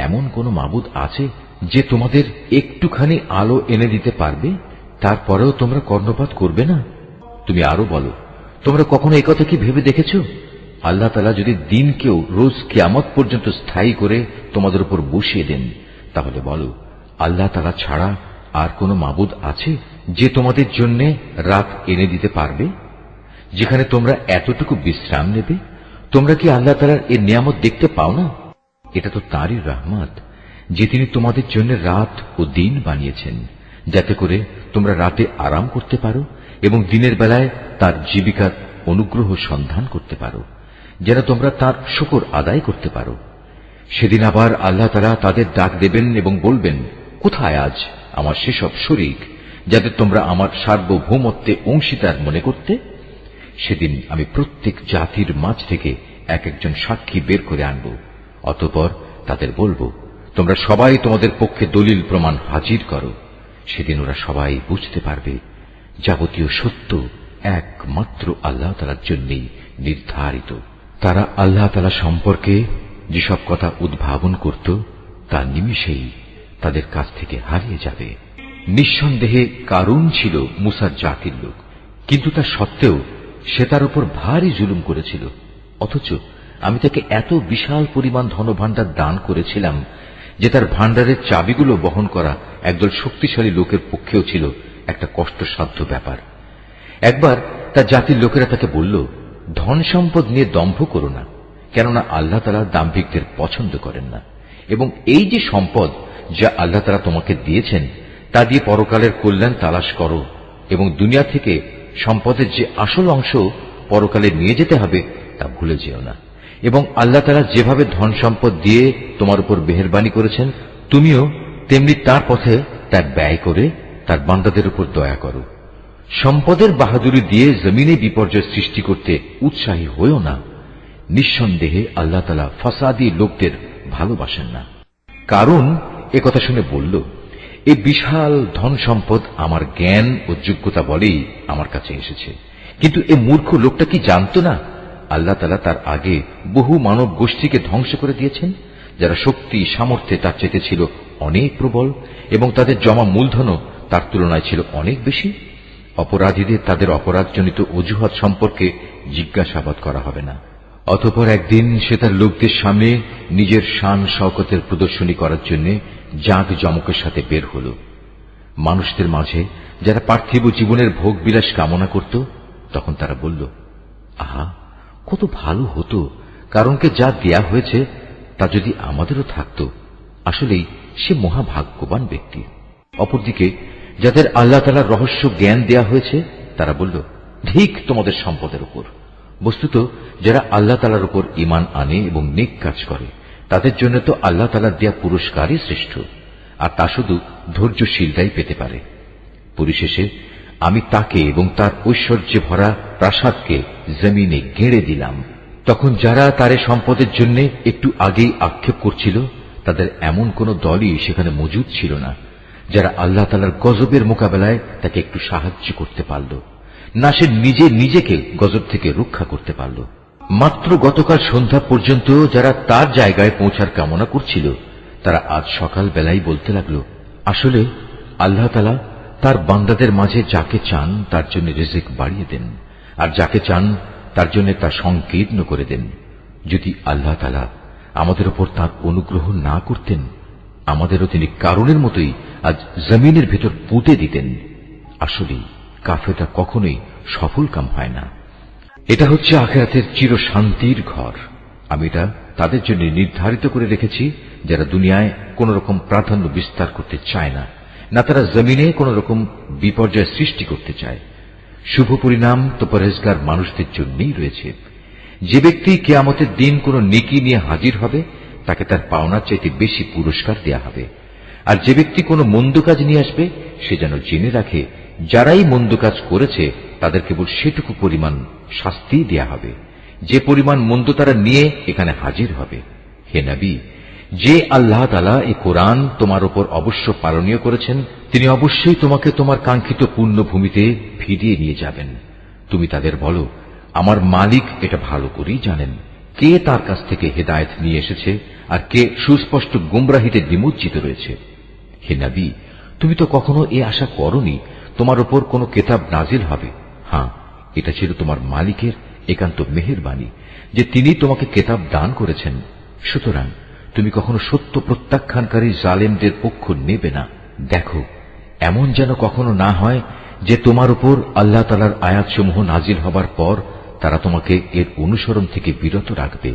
এমন কোন মাবুদ আছে যে তোমাদের একটুখানি আলো এনে দিতে পারবে? তারপরেও তোমরা কর্ণপাত করবে না? তুমি আরো বলো, তোমরা কখনো একথা কি ভেবে দেখেছ আল্লাহ তাআলা যদি দিনকেও রোজ কিয়ামত পর্যন্ত স্থায়ী করে তোমাদের উপর বসিয়ে দেন, তাহলে বলো, আল্লাহ তাআলা ছাড়া আর কোন মাবুদ আছে যে তোমাদের জন্য রাত এনে দিতে পারবে, যেখানে তোমরা এতটুকু বিশ্রাম নেবে? তোমরা কি আল্লাহ তাআলার এই নিয়ামত দেখতে পাও না? এটা তো তাঁরই রহমত যে তিনি তোমাদের জন্য রাত ও দিন বানিয়েছেন, যাতে করে তোমরা রাতে আরাম করতে পারো এবং দিনের বেলায় তার জীবিকার অনুগ্রহ সন্ধান করতে পারো, যেন তোমরা তার শুকর আদায় করতে পারো। সেদিন আবার আল্লাহ তাআলা তাদের ডাক দেবেন এবং বলবেন, কোথায় আজ আমার সেসব শরীক যাদের তোমরা আমার সার্বভৌমত্বে অংশীদার মনে করতে? সেদিন আমি প্রত্যেক জাতির মাঝ থেকে এক একজন সাক্ষী বের করে আনব। অতঃপর তাদের বলবো, তোমরা সবাই তোমাদের পক্ষে দলিল প্রমাণ হাজির করো। সেদিন ওরা সবাই বুঝতে পারবে যাবতীয় সত্য একমাত্র আল্লাহ তাআলার জন্যই নির্ধারিত। তারা আল্লাহ তাআলা সম্পর্কে যেসব কথা উদ্ভাবন করত তা নিমিষেই তাদের কাছ থেকে হারিয়ে যাবে। নিঃসন্দেহে কারুন ছিল মুসার জাতির লোক, কিন্তু তা সত্ত্বেও সে তার উপর ভারী জুলুম করেছিল। অথচ আমি তাকে এত বিশাল পরিমাণ ধনভাণ্ডার দান করেছিলাম যে তার ভাণ্ডারের চাবিগুলো বহন করা একদল শক্তিশালী লোকের পক্ষেও ছিল একটা কষ্টসাধ্য ব্যাপার। একবার তার জাতির লোকেরা তাকে বলল, ধন সম্পদ নিয়ে দম্ভ করো না, কেননা আল্লাহ তাআলা দাম্ভিকদের পছন্দ করেন না, এবং এই যে সম্পদ যা আল্লাহ তাআলা তোমাকে দিয়েছেন তা দিয়ে পরকালের কল্যাণ তালাশ করো, এবং দুনিয়া থেকে সম্পদের যে আসল অংশ পরকালে নিয়ে যেতে হবে তা ভুলে যেও না। এবং আল্লাহ তাআলা যেভাবে ধন সম্পদ দিয়ে তোমার উপর মেহেরবানি করেছেন, তুমিও তেমনি তার পথে তা ব্যয় করে তার বান্দাদের উপর দয়া করো। সম্পদের বাহাদুরি দিয়ে জমিনে বিপর্যয় সৃষ্টি করতে উৎসাহী হয়েও না। নিঃসন্দেহে আল্লাহ তাআলা ফাসাদি লোকদের ভালোবাসেন না। কারণ একথা শুনে বলল, এই বিশাল ধন সম্পদ আমার জ্ঞান ও যোগ্যতা বলেই আমার কাছে এসেছে। কিন্তু এ মূর্খ লোকটা কি জানত না আল্লাহ তাআলা তার আগে বহু মানব গোষ্ঠীকে ধ্বংস করে দিয়েছেন, যারা শক্তি সামর্থ্যে তার চেয়ে ছিল অনেক প্রবল এবং তাদের জমা মূলধনও তার তুলনায় ছিল অনেক বেশি। অপরাধীদের তাদের অপরাধজনিত অজুহাত সম্পর্কে জিজ্ঞাসাবাদ করা হবে না। অতঃপর একদিন সে তার লোকদের সামনে নিজের শান শওকতের প্রদর্শনী করার জন্য জাঁক জমকের সাথে বের হল। মানুষদের মাঝে যারা পার্থিব জীবনের ভোগ বিলাস কামনা করত, তখন তারা বলল, আহা, কত ভালো হতো কারণকে যা দেয়া হয়েছে তা যদি আমাদেরও থাকত। আসলেই সে মহাভাগ্যবান ব্যক্তি। অপরদিকে যাদের আল্লাহ তাআলার রহস্য জ্ঞান দেয়া হয়েছে, তারা বলল, ঠিক তোমাদের সম্পদের উপর। বস্তুত যারা আল্লাহ তাআলার উপর ঈমান আনে এবং নেক কাজ করে, তাদের জন্য তো আল্লাহ তাআলার দেয়া পুরস্কারই শ্রেষ্ঠ, আর তা শুধু ধৈর্যশীলরাই পেতে পারে। পরিশেষে আমি তাকে এবং তার ঐশ্বর্যে ভরা প্রাসাদকে জমিনে গেঁড়ে দিলাম। তখন যারা তার সম্পদের জন্য একটু আগেই আক্ষেপ করছিল, তাদের এমন কোন দলই সেখানে মজুদ ছিল না যারা আল্লাহ তাআলার গজবের মোকাবেলায় তাকে একটু সাহায্য করতে পারল, না সে নিজে নিজেকে গজব থেকে রক্ষা করতে পারল। মাত্র গতকাল সন্ধ্যা পর্যন্ত যারা তার জায়গায় পৌঁছার কামনা করছিল, তারা আজ সকাল বেলায় বলতে লাগলো, আসলে আল্লাহ তাআলা তার বান্দাদের মাঝে যাকে চান তার জন্য রিজিক বাড়িয়ে দেন, আর যাকে চান তার জন্য তা সংকীর্ণ করে দেন। যদি আল্লাহ তাআলা আমাদের উপর তাঁর অনুগ্রহ না করতেন, আমাদেরও তিনি কারণের মতোই আজ জমিনের ভেতর পুঁতে দিতেন। আসলে কাফেররা কখনোই সফল কাম হয় না। এটা হচ্ছে আখিরাতের চির শান্তির ঘর। আমি এটা তাদের জন্য নির্ধারিত করে রেখেছি যারা দুনিয়ায় কোন রকম প্রাধান্য বিস্তার করতে চায় না, না তারা জমিনে কোন রকম বিপর্যয় সৃষ্টি করতে চায়। শুভ পরিণাম তো পরহেজগার মানুষদের জন্যই রয়েছে। যে ব্যক্তি কিয়ামতের দিন কোন নেকি নিয়ে হাজির হবে, তাকে তার পাওনার চাইতে বেশি পুরস্কার দেয়া হবে। আর যে ব্যক্তি কোন মন্দ কাজ নিয়ে আসবে, সে যেন জেনে রাখে যারাই মন্দ কাজ করেছে তাদের কেবল সেটুকু পরিমাণ শাস্তি দেয়া হবে, যে পরিমাণ মন্দ তারা নিয়ে এখানে হাজির হবে। হে নবী, যে আল্লাহ তাআলা এই কোরআন তোমার উপর অবশ্য পালনীয় করেছেন, তিনি অবশ্যই তোমাকে তোমার কাঙ্ক্ষিত পুণ্যভূমিতে ফিরিয়ে নিয়ে যাবেন। তুমি তাদের বলো, আমার মালিক এটা ভালো করেই জানেন কে তার কাছ থেকে হেদায়েত নিয়ে এসেছে আর কে সুস্পষ্ট গুমরাহিতে নিমজ্জিত রয়েছে। হে নবী, তুমি তো কখনো এ আশা করনি তোমার উপর কোন কিতাব নাজিল হবে। হ্যাঁ, এটা ছিল তোমার মালিকের একান্ত মেহেরবানি যে তিনি তোমাকে কিতাব দান করেছেন। সুতরাং তুমি কখনো সত্য প্রত্যাখ্যানকারী জালেমদের পক্ষ নেবে না। দেখো, এমন যেন কখনো না হয় যে তোমার উপর আল্লাহ তাআলার আয়াতসমূহ নাজিল হবার পর তারা তোমাকে এর অনুসরণ থেকে বিরত রাখবে।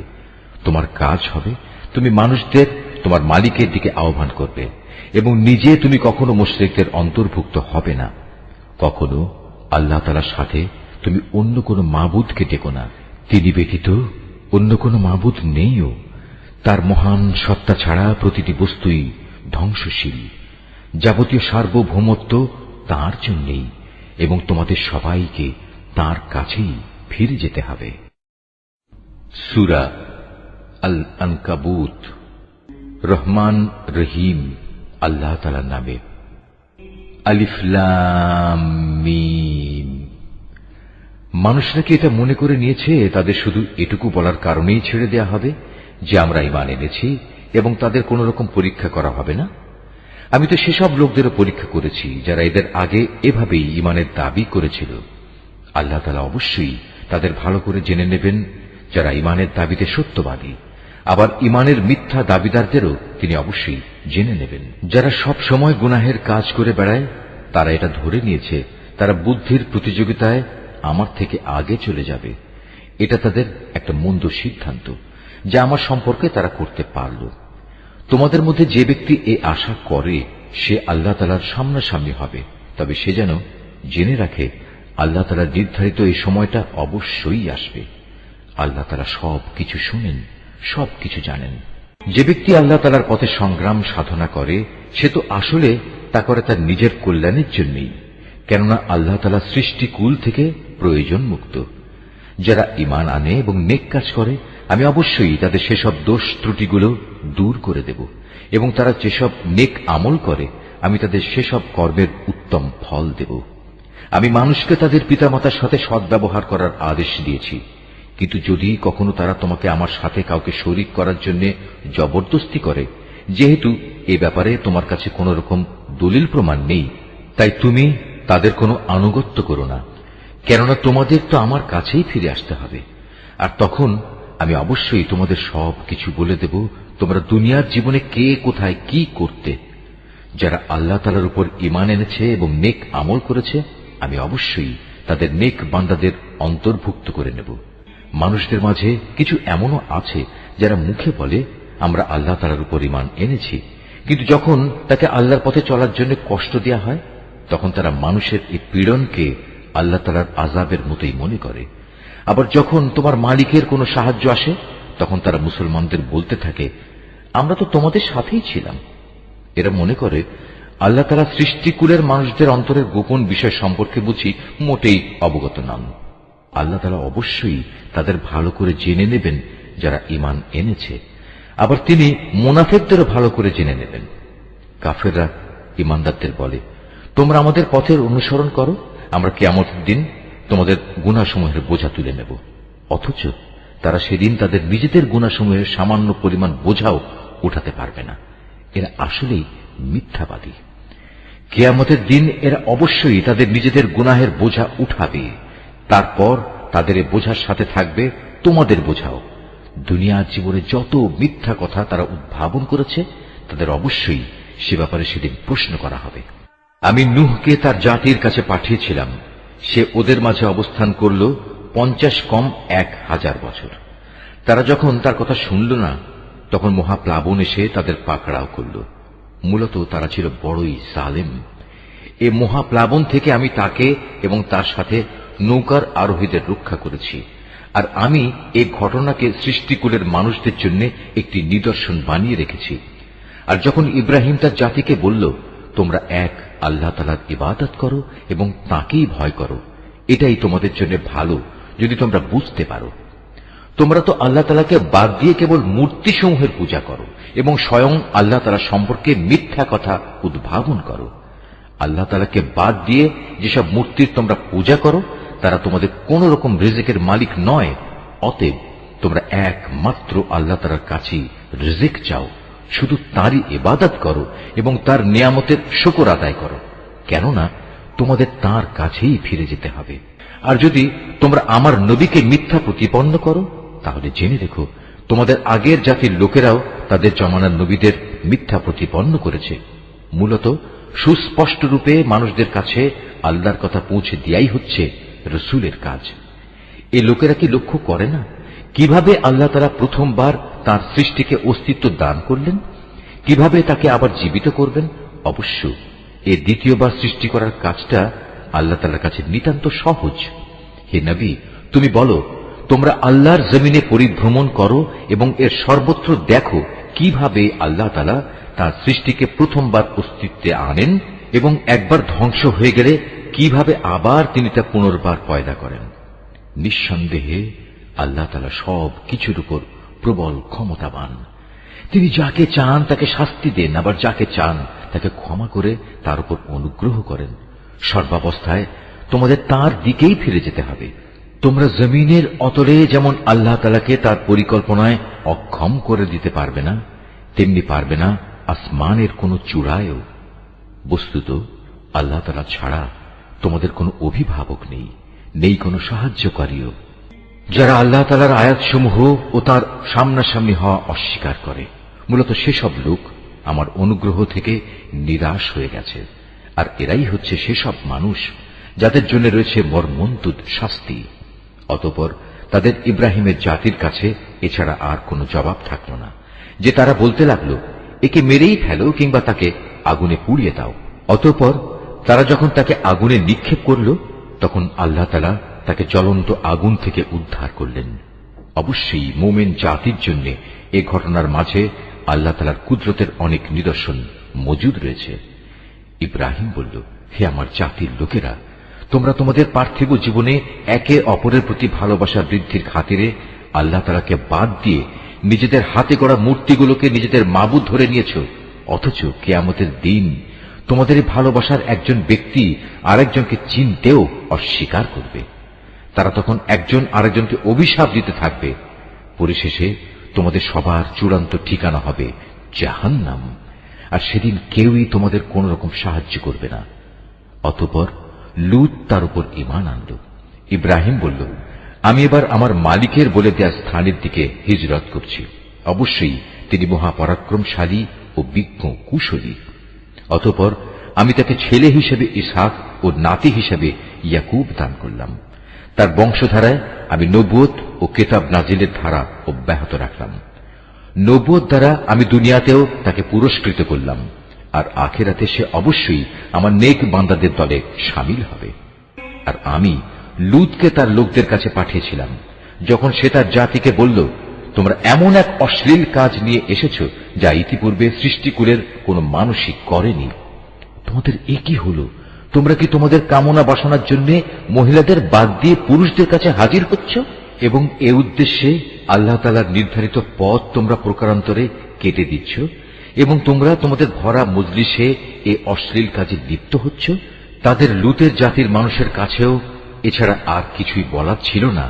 তোমার কাজ হবে তুমি মানুষদের তোমার মালিকের দিকে আহ্বান করবে এবং নিজে তুমি কখনো মুশরিকদের অন্তর্ভুক্ত হবে না। কখনো আল্লাহ তাআলার সাথে তুমি অন্য কোন মাবুদকে ডেকো না। তিনি ব্যতীত অন্য কোন মাবুদ নেইও। তার মহান সত্তা ছাড়া প্রতিটি বস্তুই ধ্বংসশীল। যাবতীয় সার্বভৌমত্ব তাঁর জন্যই এবং তোমাদের সবাইকে তাঁর কাছেই ফিরে যেতে হবে। সূরা আল আনকাবুত। রহমান রহিম আল্লাহ তাআলার নামে। আলিফ লাম মিম। মানুষরা কি এটা মনে করে নিয়েছে তাদের শুধু এটুকু বলার কারণেই ছেড়ে দেয়া হবে যে আমরা ঈমান এনেছি এবং তাদের কোন রকম পরীক্ষা করা হবে না? আমি তো সেসব লোকদেরও পরীক্ষা করেছি যারা এদের আগে এভাবেই ঈমানের দাবি করেছিল। আল্লাহ তাআলা অবশ্যই তাদের ভালো করে জেনে নেবেন যারা ঈমানের দাবিতে সত্যবাদী। আবার ঈমানের মিথ্যা দাবিদারদেরও তিনি অবশ্যই জেনে নেবেন। যারা সব সময় গুনাহের কাজ করে বেড়ায়, তারা এটা ধরে নিয়েছে তারা বুদ্ধির প্রতিযোগিতায় আমার থেকে আগে চলে যাবে। এটা তাদের একটা মন্দ সিদ্ধান্ত যা আমার সম্পর্কে তারা করতে পারল। তোমাদের মধ্যে যে ব্যক্তি এ আশা করে সে আল্লাহ তাআলার সামনাসামনি হবে, তবে সে যেন জেনে রাখে আল্লাহ তাআলার নির্ধারিত এই সময়টা অবশ্যই আসবে। আল্লাহ তাআলা সব কিছু শুনেন, সব কিছু জানেন। যে ব্যক্তি আল্লাহ তাআলার পথে সংগ্রাম সাধনা করে সে তো আসলে তা করে তার নিজের কল্যাণের জন্যই, কেননা আল্লাহ তাআলা সৃষ্টিকুল থেকে প্রয়োজন মুক্ত। যারা ঈমান আনে এবং নেক কাজ করে আমি অবশ্যই তাদের সেসব দোষ ত্রুটিগুলো দূর করে দেব, এবং তারা যেসব নেক আমল করে আমি তাদের সেসব কর্মের উত্তম ফল দেব। আমি মানুষকে তাদের পিতামাতার সাথে সদ্ব্যবহার করার আদেশ দিয়েছি, কিন্তু যদি কখনো তারা তোমাকে আমার সাথে কাউকে শরীক করার জন্য জবরদস্তি করে, যেহেতু এ ব্যাপারে তোমার কাছে কোন রকম দলিল প্রমাণ নেই, তাই তুমি তাদের কোনো আনুগত্য করো না, কেননা তোমাদের তো আমার কাছেই ফিরে আসতে হবে। আর তখন আমি অবশ্যই তোমাদের সব কিছু বলে দেব, তোমরা দুনিয়ার জীবনে কে কোথায় কি করতে। যারা আল্লাহ তাআলার উপর ঈমান এনেছে এবং নেক আমল করেছে আমি অবশ্যই তাদের নেক বান্দাদের অন্তর্ভুক্ত করে নেব। মানুষদের মাঝে কিছু এমনও আছে যারা মুখে বলে আমরা আল্লাহ তাআলার উপর ঈমান এনেছি, কিন্তু যখন তাকে আল্লাহর পথে চলার জন্য কষ্ট দেয়া হয় তখন তারা মানুষের এই পীড়নকে আল্লাহ তাআলার আযাবের মতোই মনে করে। আবার যখন তোমার মালিকের কোনো সাহায্য আসে তখন তারা মুসলমানদের বলতে থাকে আমরা তো তোমাদের সাথেই ছিলাম। এরা মনে করে আল্লাহ তাআলা সৃষ্টিকুলের মানুষদের অন্তরের গোপন বিষয় সম্পর্কে বুঝি মোটেই অবগত নন। আল্লাহ তাআলা অবশ্যই তাদের ভালো করে জেনে নেবেন যারা ঈমান এনেছে, আবার তিনি মুনাফিকদেরও ভালো করে জেনে নেবেন। কাফেররা ঈমানদারদের বলে তোমরা আমাদের পথের অনুসরণ করো, আমরা কিয়ামতের দিন তোমাদের গুনাহসমূহের বোঝা তুলে নেব। অথচ তারা সেদিন তাদের নিজেদের গুনাহসমূহের সামান্য পরিমাণ বোঝাও উঠাতে পারবে না। এরা আসলেই মিথ্যাবাদী। কিয়ামতের দিন এরা অবশ্যই তাদের নিজেদের গুনাহের বোঝা উঠাবে, তারপর তাদের এ বোঝার সাথে থাকবে তোমাদের বোঝাও। দুনিয়ার জীবনে যত মিথ্যা কথা তারা উদ্ভাবন করেছে তাদের অবশ্যই সে ব্যাপারে সেদিন প্রশ্ন করা হবে। আমি নূহকে তার জাতির কাছে পাঠিয়েছিলাম, সে ওদের মাঝে অবস্থান করল 50 কম 1000 বছর। তারা যখন তার কথা শুনল না তখন মহাপ্লাবন এসে তাদের পাকড়াও করল। মূলত তারা ছিল বড়ই জালেম। এ মহাপ্লাবন থেকে আমি তাকে এবং তার সাথে নৌকার আরোহীদের রক্ষা করেছি, আর আমি এই ঘটনাকে সৃষ্টিকুলের মানুষদের জন্য একটি নিদর্শন বানিয়ে রেখেছি। আর যখন ইব্রাহিম তার জাতিকে বলল তোমরা এক আল্লাহ তাআলার ইবাদত করো এবং তাকেই ভয় করো, এটাই তোমাদের জন্য ভালো যদি তোমরা বুঝতে পারো। তোমরা তো আল্লাহ তাআলাকে বাদ দিয়ে কেবল মূর্তিসমূহের পূজা করো এবং স্বয়ং আল্লাহ তাআলা সম্পর্কে মিথ্যা কথা উদ্ভাবন করো। আল্লাহ তাআলাকে বাদ দিয়ে যেসব মূর্তির তোমরা পূজা করো তারা তোমাদের কোন রকম রিজিকের মালিক নয়। অতএব তোমরা একমাত্র আল্লাহ তাআলার কাছেই রিজিক চাও, শুধু তারই ইবাদত করো এবং তার নিয়ামতের শুকর আদায় করো, কেননা তোমাদের তার কাছেই ফিরে যেতে হবে। আর যদি তোমরা আমার নবীকে মিথ্যা প্রতিপন্ন করো তাহলে জেনে রেখো তোমাদের আগের জাতির লোকেরাও তাদের জমানার নবীদের মিথ্যা প্রতিপন্ন করেছে। মূলত সুস্পষ্ট রূপে মানুষদের কাছে আল্লাহর কথা পৌঁছে দেয়াই হচ্ছে রসুলের কাজ। এই লোকেরা কি লক্ষ্য করে না কিভাবে আল্লাহ তাআলা প্রথমবার তার সৃষ্টিকে অস্তিত্ব দান করলেন, কিভাবে তাকে আবার জীবিত করবেন? অবশ্য এই দ্বিতীয়বার সৃষ্টি করার কাজটা আল্লাহ তাআলার কাছে নিতান্ত সহজ। হে নবী, তুমি বলো তোমরা আল্লাহর জমিনে পরিভ্রমণ করো এবং এর সর্বত্র দেখো কিভাবে আল্লাহ তাআলা তার সৃষ্টিকে প্রথমবার অস্তিত্বে আনেন এবং একবার ধ্বংস হয়ে গেলে কিভাবে আবার তিনি তা পুনর্বার পয়দা করেন। নিঃসন্দেহে আল্লাহ তাআলা সব কিছুর উপর প্রবল ক্ষমতাবান। তিনি যাকে চান তাকে শাস্তি দেন, আবার যাকে চান তাকে ক্ষমা করে তার উপর অনুগ্রহ করেন। সর্বাবস্থায় তোমাদের তার দিকেই ফিরে যেতে হবে। তোমরা জমিনের অতলে যেমন আল্লাহ তাআলাকে তার পরিকল্পনায় অক্ষম করে দিতে পারবে না, তেমনি পারবে না আসমানের কোন চূড়ায়ও। বস্তুত আল্লাহ তাআলা ছাড়া তোমাদের কোনো অভিভাবক নেই, নেই কোনো সাহায্যকারীও। যারা আল্লাহ তাআলার আয়াতসমূহ ও তার সামনাসামনি হওয়া অস্বীকার করে, মূলত সেসব লোক আমার অনুগ্রহ থেকে নিরাশ হয়ে গেছে। আর এরাই হচ্ছে সেসব মানুষ যাদের জন্য রয়েছে মর্মন্তুদ শাস্তি। অতঃপর তাদের ইব্রাহিমের জাতির কাছে এছাড়া আর কোনো জবাব থাকল না, যে তারা বলতে লাগলো একে মেরেই ফেলো কিংবা তাকে আগুনে পুড়িয়ে দাও। অতঃপর তারা যখন তাকে আগুনে নিক্ষেপ করল তখন আল্লাহ তাআলা তাকে জ্বলন্ত আগুন থেকে উদ্ধার করলেন। অবশ্যই মুমিন জাতির জন্য এ ঘটনার মাঝে আল্লাহ তাআলার কুদরতের অনেক নিদর্শন মজুদ রয়েছে। ইব্রাহিম বলল, হে আমার জাতির লোকেরা, তোমরা তোমাদের পার্থিব জীবনে একে অপরের প্রতি ভালোবাসা বৃদ্ধির খাতিরে আল্লাহ তাআলাকে বাদ দিয়ে নিজেদের হাতে গড়া মূর্তিগুলোকে নিজেদের মাবুদ ধরে নিয়েছ। অথচ কিয়ামতের দিন তোমাদের এই ভালোবাসার একজন ব্যক্তি আরেকজনকে চিনতেও অস্বীকার করবে। তারা তখন একজন আরেকজনকে অভিশাপ দিতে থাকবে। পরিশেষে তোমাদের সবার চূড়ান্ত ঠিকানা হবে জাহান্নাম, আর সেদিন কেউই তোমাদের কোন রকম সাহায্য করবে না। অতঃপর লূত তার উপর ঈমান আনল। ইব্রাহিম বলল, আমি এবার আমার মালিকের বলে দেয়া স্থানের দিকে হিজরত করছি। অবশ্যই তিনি মহাপরাক্রমশালী ও বিজ্ঞ কুশলী। অতঃপর আমি তাকে ছেলে হিসেবে ইসহাক ও নাতি হিসেবে ইয়াকুব দান করলাম। তার বংশধারায় আমি নবুয়ত ও কিতাব নাজিলের ধারা অব্যাহত রাখলাম। নবুয়ত দ্বারা আমি দুনিয়াতেও তাকে পুরস্কৃত করলাম, আর আখিরাতে সে অবশ্যই আমার নেক বান্দাদের দলে শামিল হবে। আর আমি লূতকে তার লোকদের কাছে পাঠিয়েছিলাম, যখন সে তার জাতিকে বলল, তোমরা এমন এক অশ্লীল কাজ নিয়ে এসেছ যা ইতিপূর্বে সৃষ্টিকুলের কোন মানুষই করেনি। তোমাদের এ কি হল? তোমরা কি তোমাদের কামনা বাসনার জন্য মহিলাদের বাদ দিয়ে পুরুষদের কাছে হাজির হচ্ছ, এবং এ উদ্দেশ্যে আল্লাহ তাআলার নির্ধারিত পথ তোমরা প্রকারান্তরে কেটে দিচ্ছ, এবং তোমরা তোমাদের ভরা মজলিসে এ অশ্লীল কাজে লিপ্ত হচ্ছ। তাদের লূতের জাতির মানুষের কাছেও এছাড়া আর কিছুই বলার ছিল না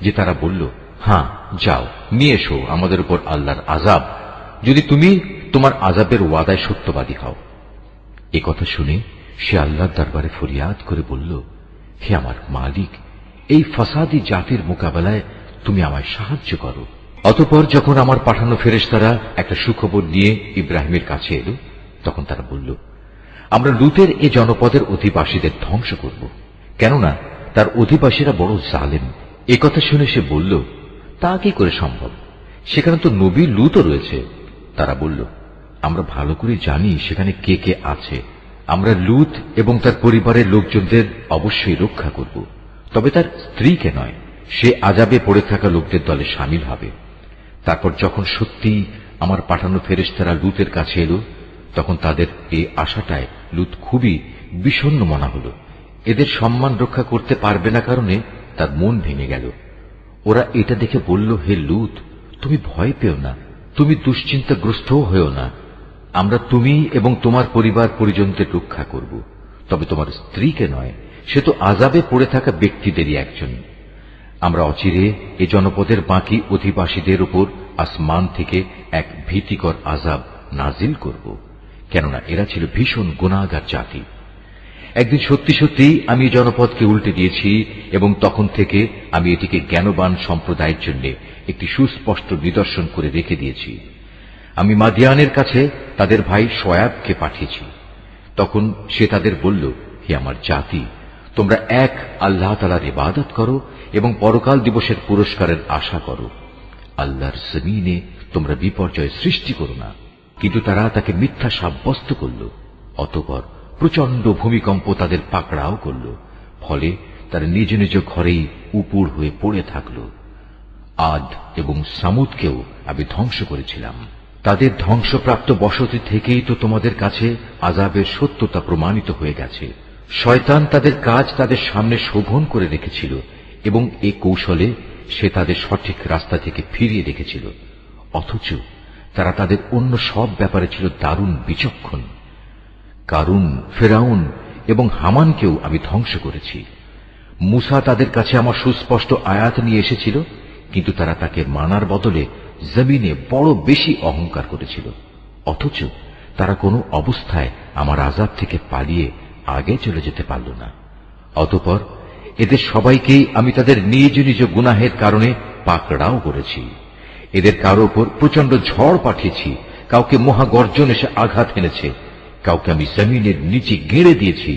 যে তারা বলল, হ্যাঁ যাও নিয়ে এসো আমাদের উপর আল্লাহর আযাব, যদি তুমি তোমার আযাবের ওয়াদায় সত্যবাদী হও। এ কথা শুনে সে আল্লাহর দরবারে ফরিয়াদ করে বলল, হে আমার মালিক, এই ফাসাদি জাতির মোকাবেলায় তুমি আমায় সাহায্য করো। অতঃপর যখন আমার পাঠানো ফেরেশতারা একটা সুখবর নিয়ে ইব্রাহিমের কাছে এলো, তখন তারা বলল, আমরা লূতের এ জনপদের অধিবাসীদের ধ্বংস করব, কেননা তার অধিবাসীরা বড় জালেম। এ কথা শুনে সে বলল, তা কি করে সম্ভব? সেখানে তো নবী লূতও রয়েছে। তারা বলল, আমরা ভালো করে জানি সেখানে কে কে আছে। আমরা লূত এবং তার পরিবারের লোকজনদের অবশ্যই রক্ষা করব, তবে তার স্ত্রীকে নয়। সে আযাবে পড়ে থাকা লোকদের দলে শামিল হবে। তারপর যখন সত্যি আমার পাঠানো ফেরেশতারা লূতের কাছে এলো, তখন তাদের এই আশাটায় লূত খুবই বিষণ্ণ মনা হল। এদের সম্মান রক্ষা করতে পারবে না কারণে তার মন ভেঙে গেল। ওরা এটা দেখে বলল, হে লূত, তুমি ভয় পেও না, তুমি দুশ্চিন্তাগ্রস্তও হয়েও না। আমরা তুমি এবং তোমার পরিবার পরিজনদের রক্ষা করব, তবে তোমার স্ত্রীকে নয়। সে তো আযাবে পড়ে থাকা ব্যক্তিদেরই একজন। আমরা অচিরে এ জনপদের বাকি অধিবাসীদের উপর আসমান থেকে এক ভীতিকর আযাব নাজিল করব, কেননা এরা ছিল ভীষণ গুনাহগার জাতি। একদিন সত্যি সত্যি আমি জনপদকে উল্টে দিয়েছি, এবং তখন থেকে আমি এটিকে জ্ঞানবান সম্প্রদায়ের জন্য একটি সুস্পষ্ট নিদর্শন করে রেখে দিয়েছি। আমি মাদিয়ানের কাছে তাদের ভাই শোয়াবকে পাঠিয়েছি। তখন সে তাদের বলল, হে আমার জাতি, তোমরা এক আল্লাহ তাআলার ইবাদত করো এবং পরকাল দিবসের পুরস্কারের আশা করো। আল্লাহর জমিনে তোমরা বিপর্যয় সৃষ্টি করো না। কিন্তু তারা তাকে মিথ্যা সাব্যস্ত করল। অতঃপর প্রচন্ড ভূমিকম্প তাদের পাকড়াও করল, ফলে তারা নিজ নিজ ঘরেই উপুর হয়ে পড়ে থাকল। আদ এবং সামুদকেও আমি ধ্বংস করেছিলাম। তাদের ধ্বংসপ্রাপ্ত বসতি থেকেই তো তোমাদের কাছে আযাবের সত্যতা প্রমাণিত হয়ে গেছে। শয়তান তাদের কাজ তাদের সামনে শোভন করে রেখেছিল, এবং এ কৌশলে সে তাদের সঠিক রাস্তা থেকে ফিরিয়ে রেখেছিল। অথচ তারা তাদের অন্য সব ব্যাপারে ছিল দারুণ বিচক্ষণ। কারুন, ফেরাউন এবং হামানকেও আমি ধ্বংস করেছি। মূসা তাদের কাছে আমার সুস্পষ্ট আয়াত নিয়ে এসেছিল, কিন্তু তারা তাকে মানার বদলে জমিনে বড় বেশি অহংকার করেছিল। অথচ তারা কোনো অবস্থায় আমার আযাব থেকে পালিয়ে আগে চলে যেতে পারল না। অতঃপর এদের সবাইকেই আমি তাদের নিজ নিজ গুনাহের কারণে পাকড়াও করেছি। এদের কারো উপর প্রচন্ড ঝড় পাঠিয়েছি, কাউকে মহাগর্জন এসে আঘাত এনেছে, কাউকে আমি জমিনের নিচে গেঁড়ে দিয়েছি,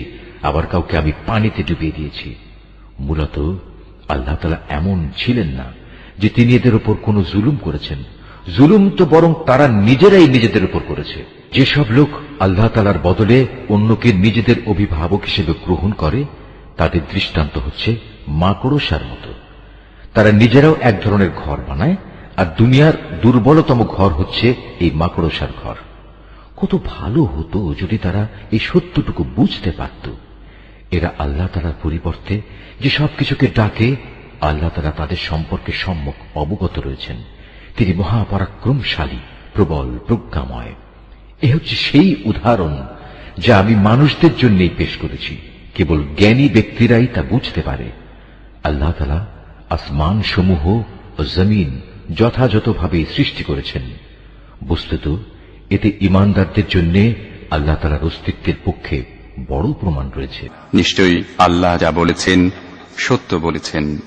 আবার কাউকে আমি পানিতে ডুবিয়ে দিয়েছি। মূলত আল্লাহ তাআলা এমন ছিলেন না যে তিনি এদের উপর কোন জুলুম করেছেন। জুলুম তো বরং তারা নিজেরাই নিজেদের উপর করেছে। যেসব লোক আল্লাহ তাআলার বদলে অন্যকে নিজেদের অভিভাবক হিসেবে গ্রহণ করে, তাদের দৃষ্টান্ত হচ্ছে মাকড়সার মতো। তারা নিজেরাও এক ধরনের ঘর বানায়, আর দুনিয়ার দুর্বলতম ঘর হচ্ছে এই মাকড়সার ঘর। কত ভালো হতো যদি তারা এই সত্যটুকু বুঝতে পারত। এরা আল্লাহ তাআলার পরিবর্তে যে সবকিছুকে ডাকে, আল্লাহ তাআলা তাদের সম্পর্কে সম্যক অবগত রয়েছেন। তিনি মহাপরাক্রমশালী, প্রবল, প্রজ্ঞাময়। এ হচ্ছে সেই উদাহরণ যা আমি মানুষদের জন্যই পেশ করেছি। কেবল জ্ঞানী ব্যক্তিরাই তা বুঝতে পারে। আল্লাহ তাআলা আসমান সমূহ ও জমিন যথাযথভাবে সৃষ্টি করেছেন। বস্তুত এতে ঈমানদারদের জন্য আল্লাহ তাআলার অস্তিত্বের পক্ষে বড় প্রমাণ রয়েছে। নিশ্চয়ই আল্লাহ যা বলেছেন সত্য বলেছেন।